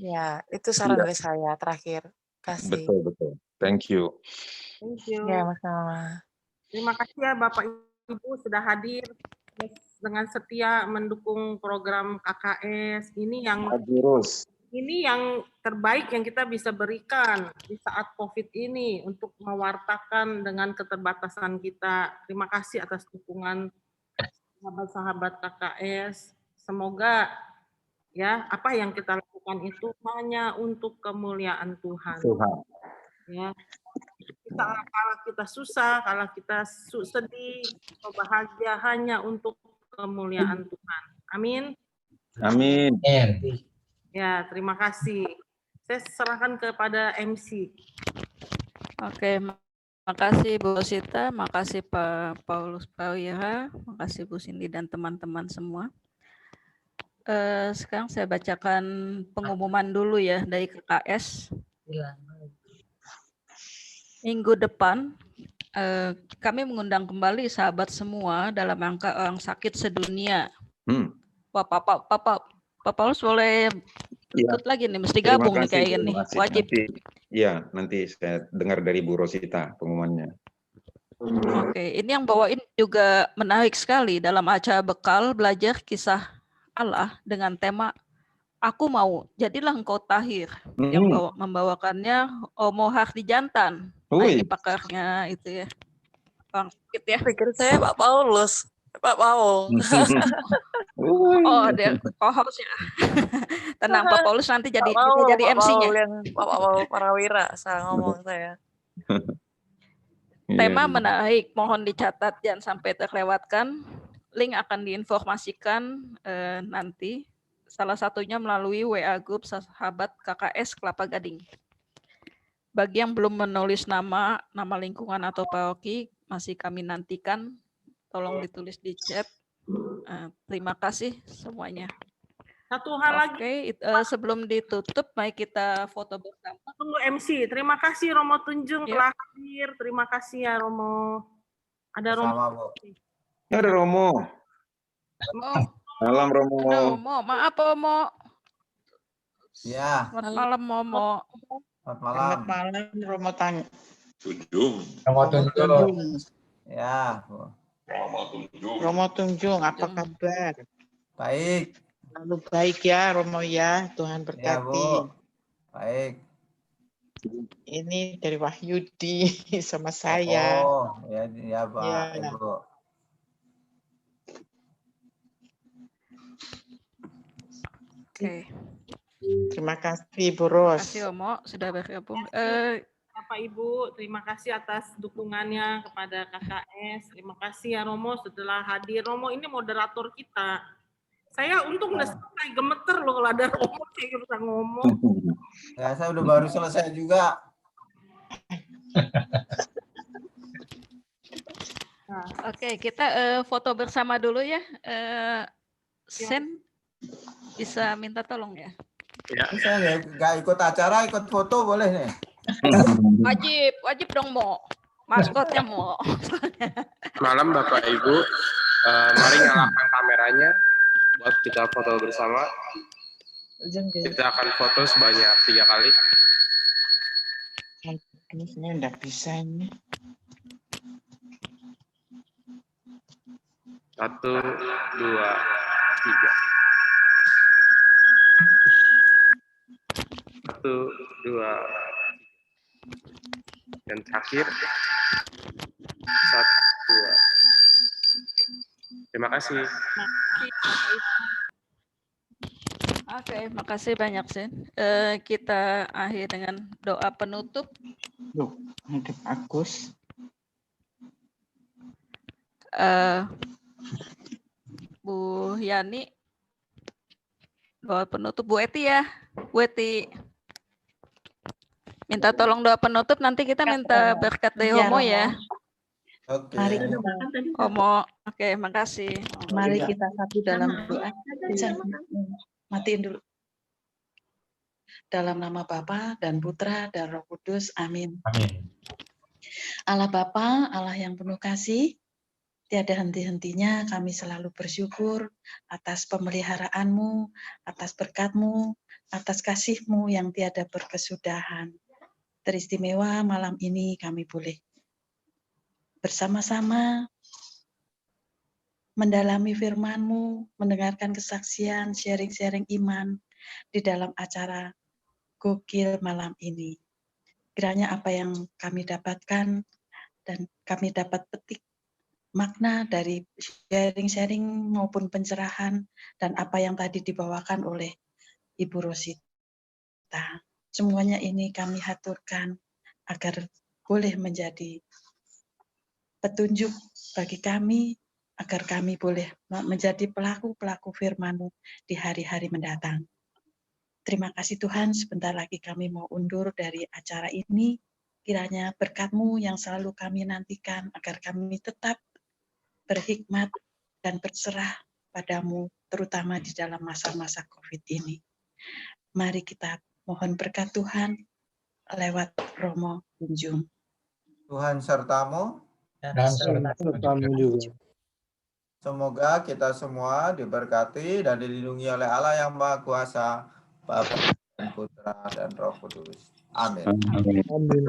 Ya, itu saran dari saya terakhir. Kasih. Betul. Thank you. Thank you. Ya, Mas. Terima kasih ya Bapak Ibu sudah hadir dengan setia mendukung program KKS. Ini yang terbaik yang kita bisa berikan di saat COVID ini untuk mewartakan dengan keterbatasan kita. Terima kasih atas dukungan sahabat-sahabat KKS. Semoga ya apa yang kita lakukan itu hanya untuk kemuliaan Tuhan. Ya. Kalau kita susah, kalau kita sedih, atau bahagia hanya untuk kemuliaan Tuhan. Amin. Amin. Ya, terima kasih. Saya serahkan kepada MC. Oke, makasih Bu Sita, makasih Pak Paulus Prawira, makasih Bu Cindy dan teman-teman semua. Sekarang saya bacakan pengumuman dulu ya dari KKS. Minggu depan kami mengundang kembali sahabat semua dalam rangka orang sakit sedunia. Pak Paulus boleh ikut lagi nih, mesti gabung nih kayak gini, wajib. Nanti saya dengar dari Bu Rosita pengumumannya. Oke, ini yang bawain juga menarik sekali dalam acara bekal belajar kisah Allah dengan tema Aku Mau, Jadilah Engkau Tahir, yang membawakannya Omo Hardi Jantan. Nah, ini pakarnya itu ya. Bang, ya. Pikir saya Pak Paul. Oh, dia co-host ya. Tenang, Pak Paulus nanti jadi MC-nya. Pak Paul Prawira, salah ngomong saya. Tema menarik, mohon dicatat jangan sampai terlewatkan. Link akan diinformasikan nanti. Salah satunya melalui WA Group Sahabat KKS Kelapa Gading. Bagi yang belum menulis nama lingkungan atau paroki, masih kami nantikan. Tolong ditulis di chat. Terima kasih semuanya. Satu hal lagi. Oke, sebelum ditutup, mari kita foto bersama. Tunggu MC. Terima kasih Romo Tunjung Yuk. telah hadir. Terima kasih ya Romo. Ada Romo. Sama, Bu. Ada Romo. Mo, Malam Romo. ada Romo. Maaf Romo. Ya, Selamat malam Momo. selamat malam. Selamat malam Romo Tunjung. Tunjung. Ya, Bu. Romo Tunjung. Romo Tunjung, apa kabar? Baik. Lalu baik ya Romo ya, Tuhan Ya, berkati. Bu. Baik. Ini dari Wahyudi sama saya. Oh, ya, ya, Pak. Ya. Ibu. Oke. Terima kasih Bu Terima Ros. kasih Romo sudah bergabung. Bapak Ibu, terima kasih atas dukungannya kepada KKS. Terima kasih ya Romo setelah hadir. Romo ini moderator kita. Saya untung udah selesai, gemeter loh kalau ada Romo saya bisa ngomong. Ya, saya udah baru selesai juga. Nah, Oke, kita foto bersama dulu ya. Sen bisa minta tolong ya. Ini saya nggak ikut acara, ikut foto boleh nih. Wajib dong Mo. Maskotnya Mo. Malam Bapak Ibu, mari nyalakan kameranya buat kita foto bersama. Kita akan foto sebanyak 3 kali. Ini saya nggak bisa ini. 1, 2, 3. 1, 2, dan terakhir 1, 2. Terima kasih. Oke, makasih banyak Sen. Kita akhir dengan doa penutup. Loh, ada Agus. Bu Yani, doa penutup. Bu Eti ya, Bu Eti. Minta tolong doa penutup, nanti kita minta berkat dari Homo ya. Oke. Mari kita, Homo, oke, makasih. mari kita satu dalam doa. Bisa matiin dulu. Dalam nama Bapa dan Putra dan Roh Kudus. Amin. Amin. Allah Bapa, Allah yang penuh kasih, tiada henti-hentinya kami selalu bersyukur atas pemeliharaanmu, atas berkat-Mu, atas kasih-Mu yang tiada berkesudahan. Teristimewa malam ini kami boleh bersama-sama mendalami firman-Mu, mendengarkan kesaksian, sharing-sharing iman di dalam acara gokil malam ini. Kiranya apa yang kami dapatkan dan kami dapat petik makna dari sharing-sharing maupun pencerahan dan apa yang tadi dibawakan oleh Ibu Rosita. Semuanya ini kami haturkan agar boleh menjadi petunjuk bagi kami, agar kami boleh menjadi pelaku-pelaku firman-Mu di hari-hari mendatang. Terima kasih Tuhan, sebentar lagi kami mau undur dari acara ini. Kiranya berkat-Mu yang selalu kami nantikan agar kami tetap berhikmat dan berserah padamu, terutama di dalam masa-masa COVID ini. Mari kita mohon berkat Tuhan lewat Romo Tunjung. Tuhan sertamu. Dan sertamu juga. Semoga kita semua diberkati dan dilindungi oleh Allah yang Maha Kuasa, Bapa dan Putra dan Roh Kudus. Amin. Amin.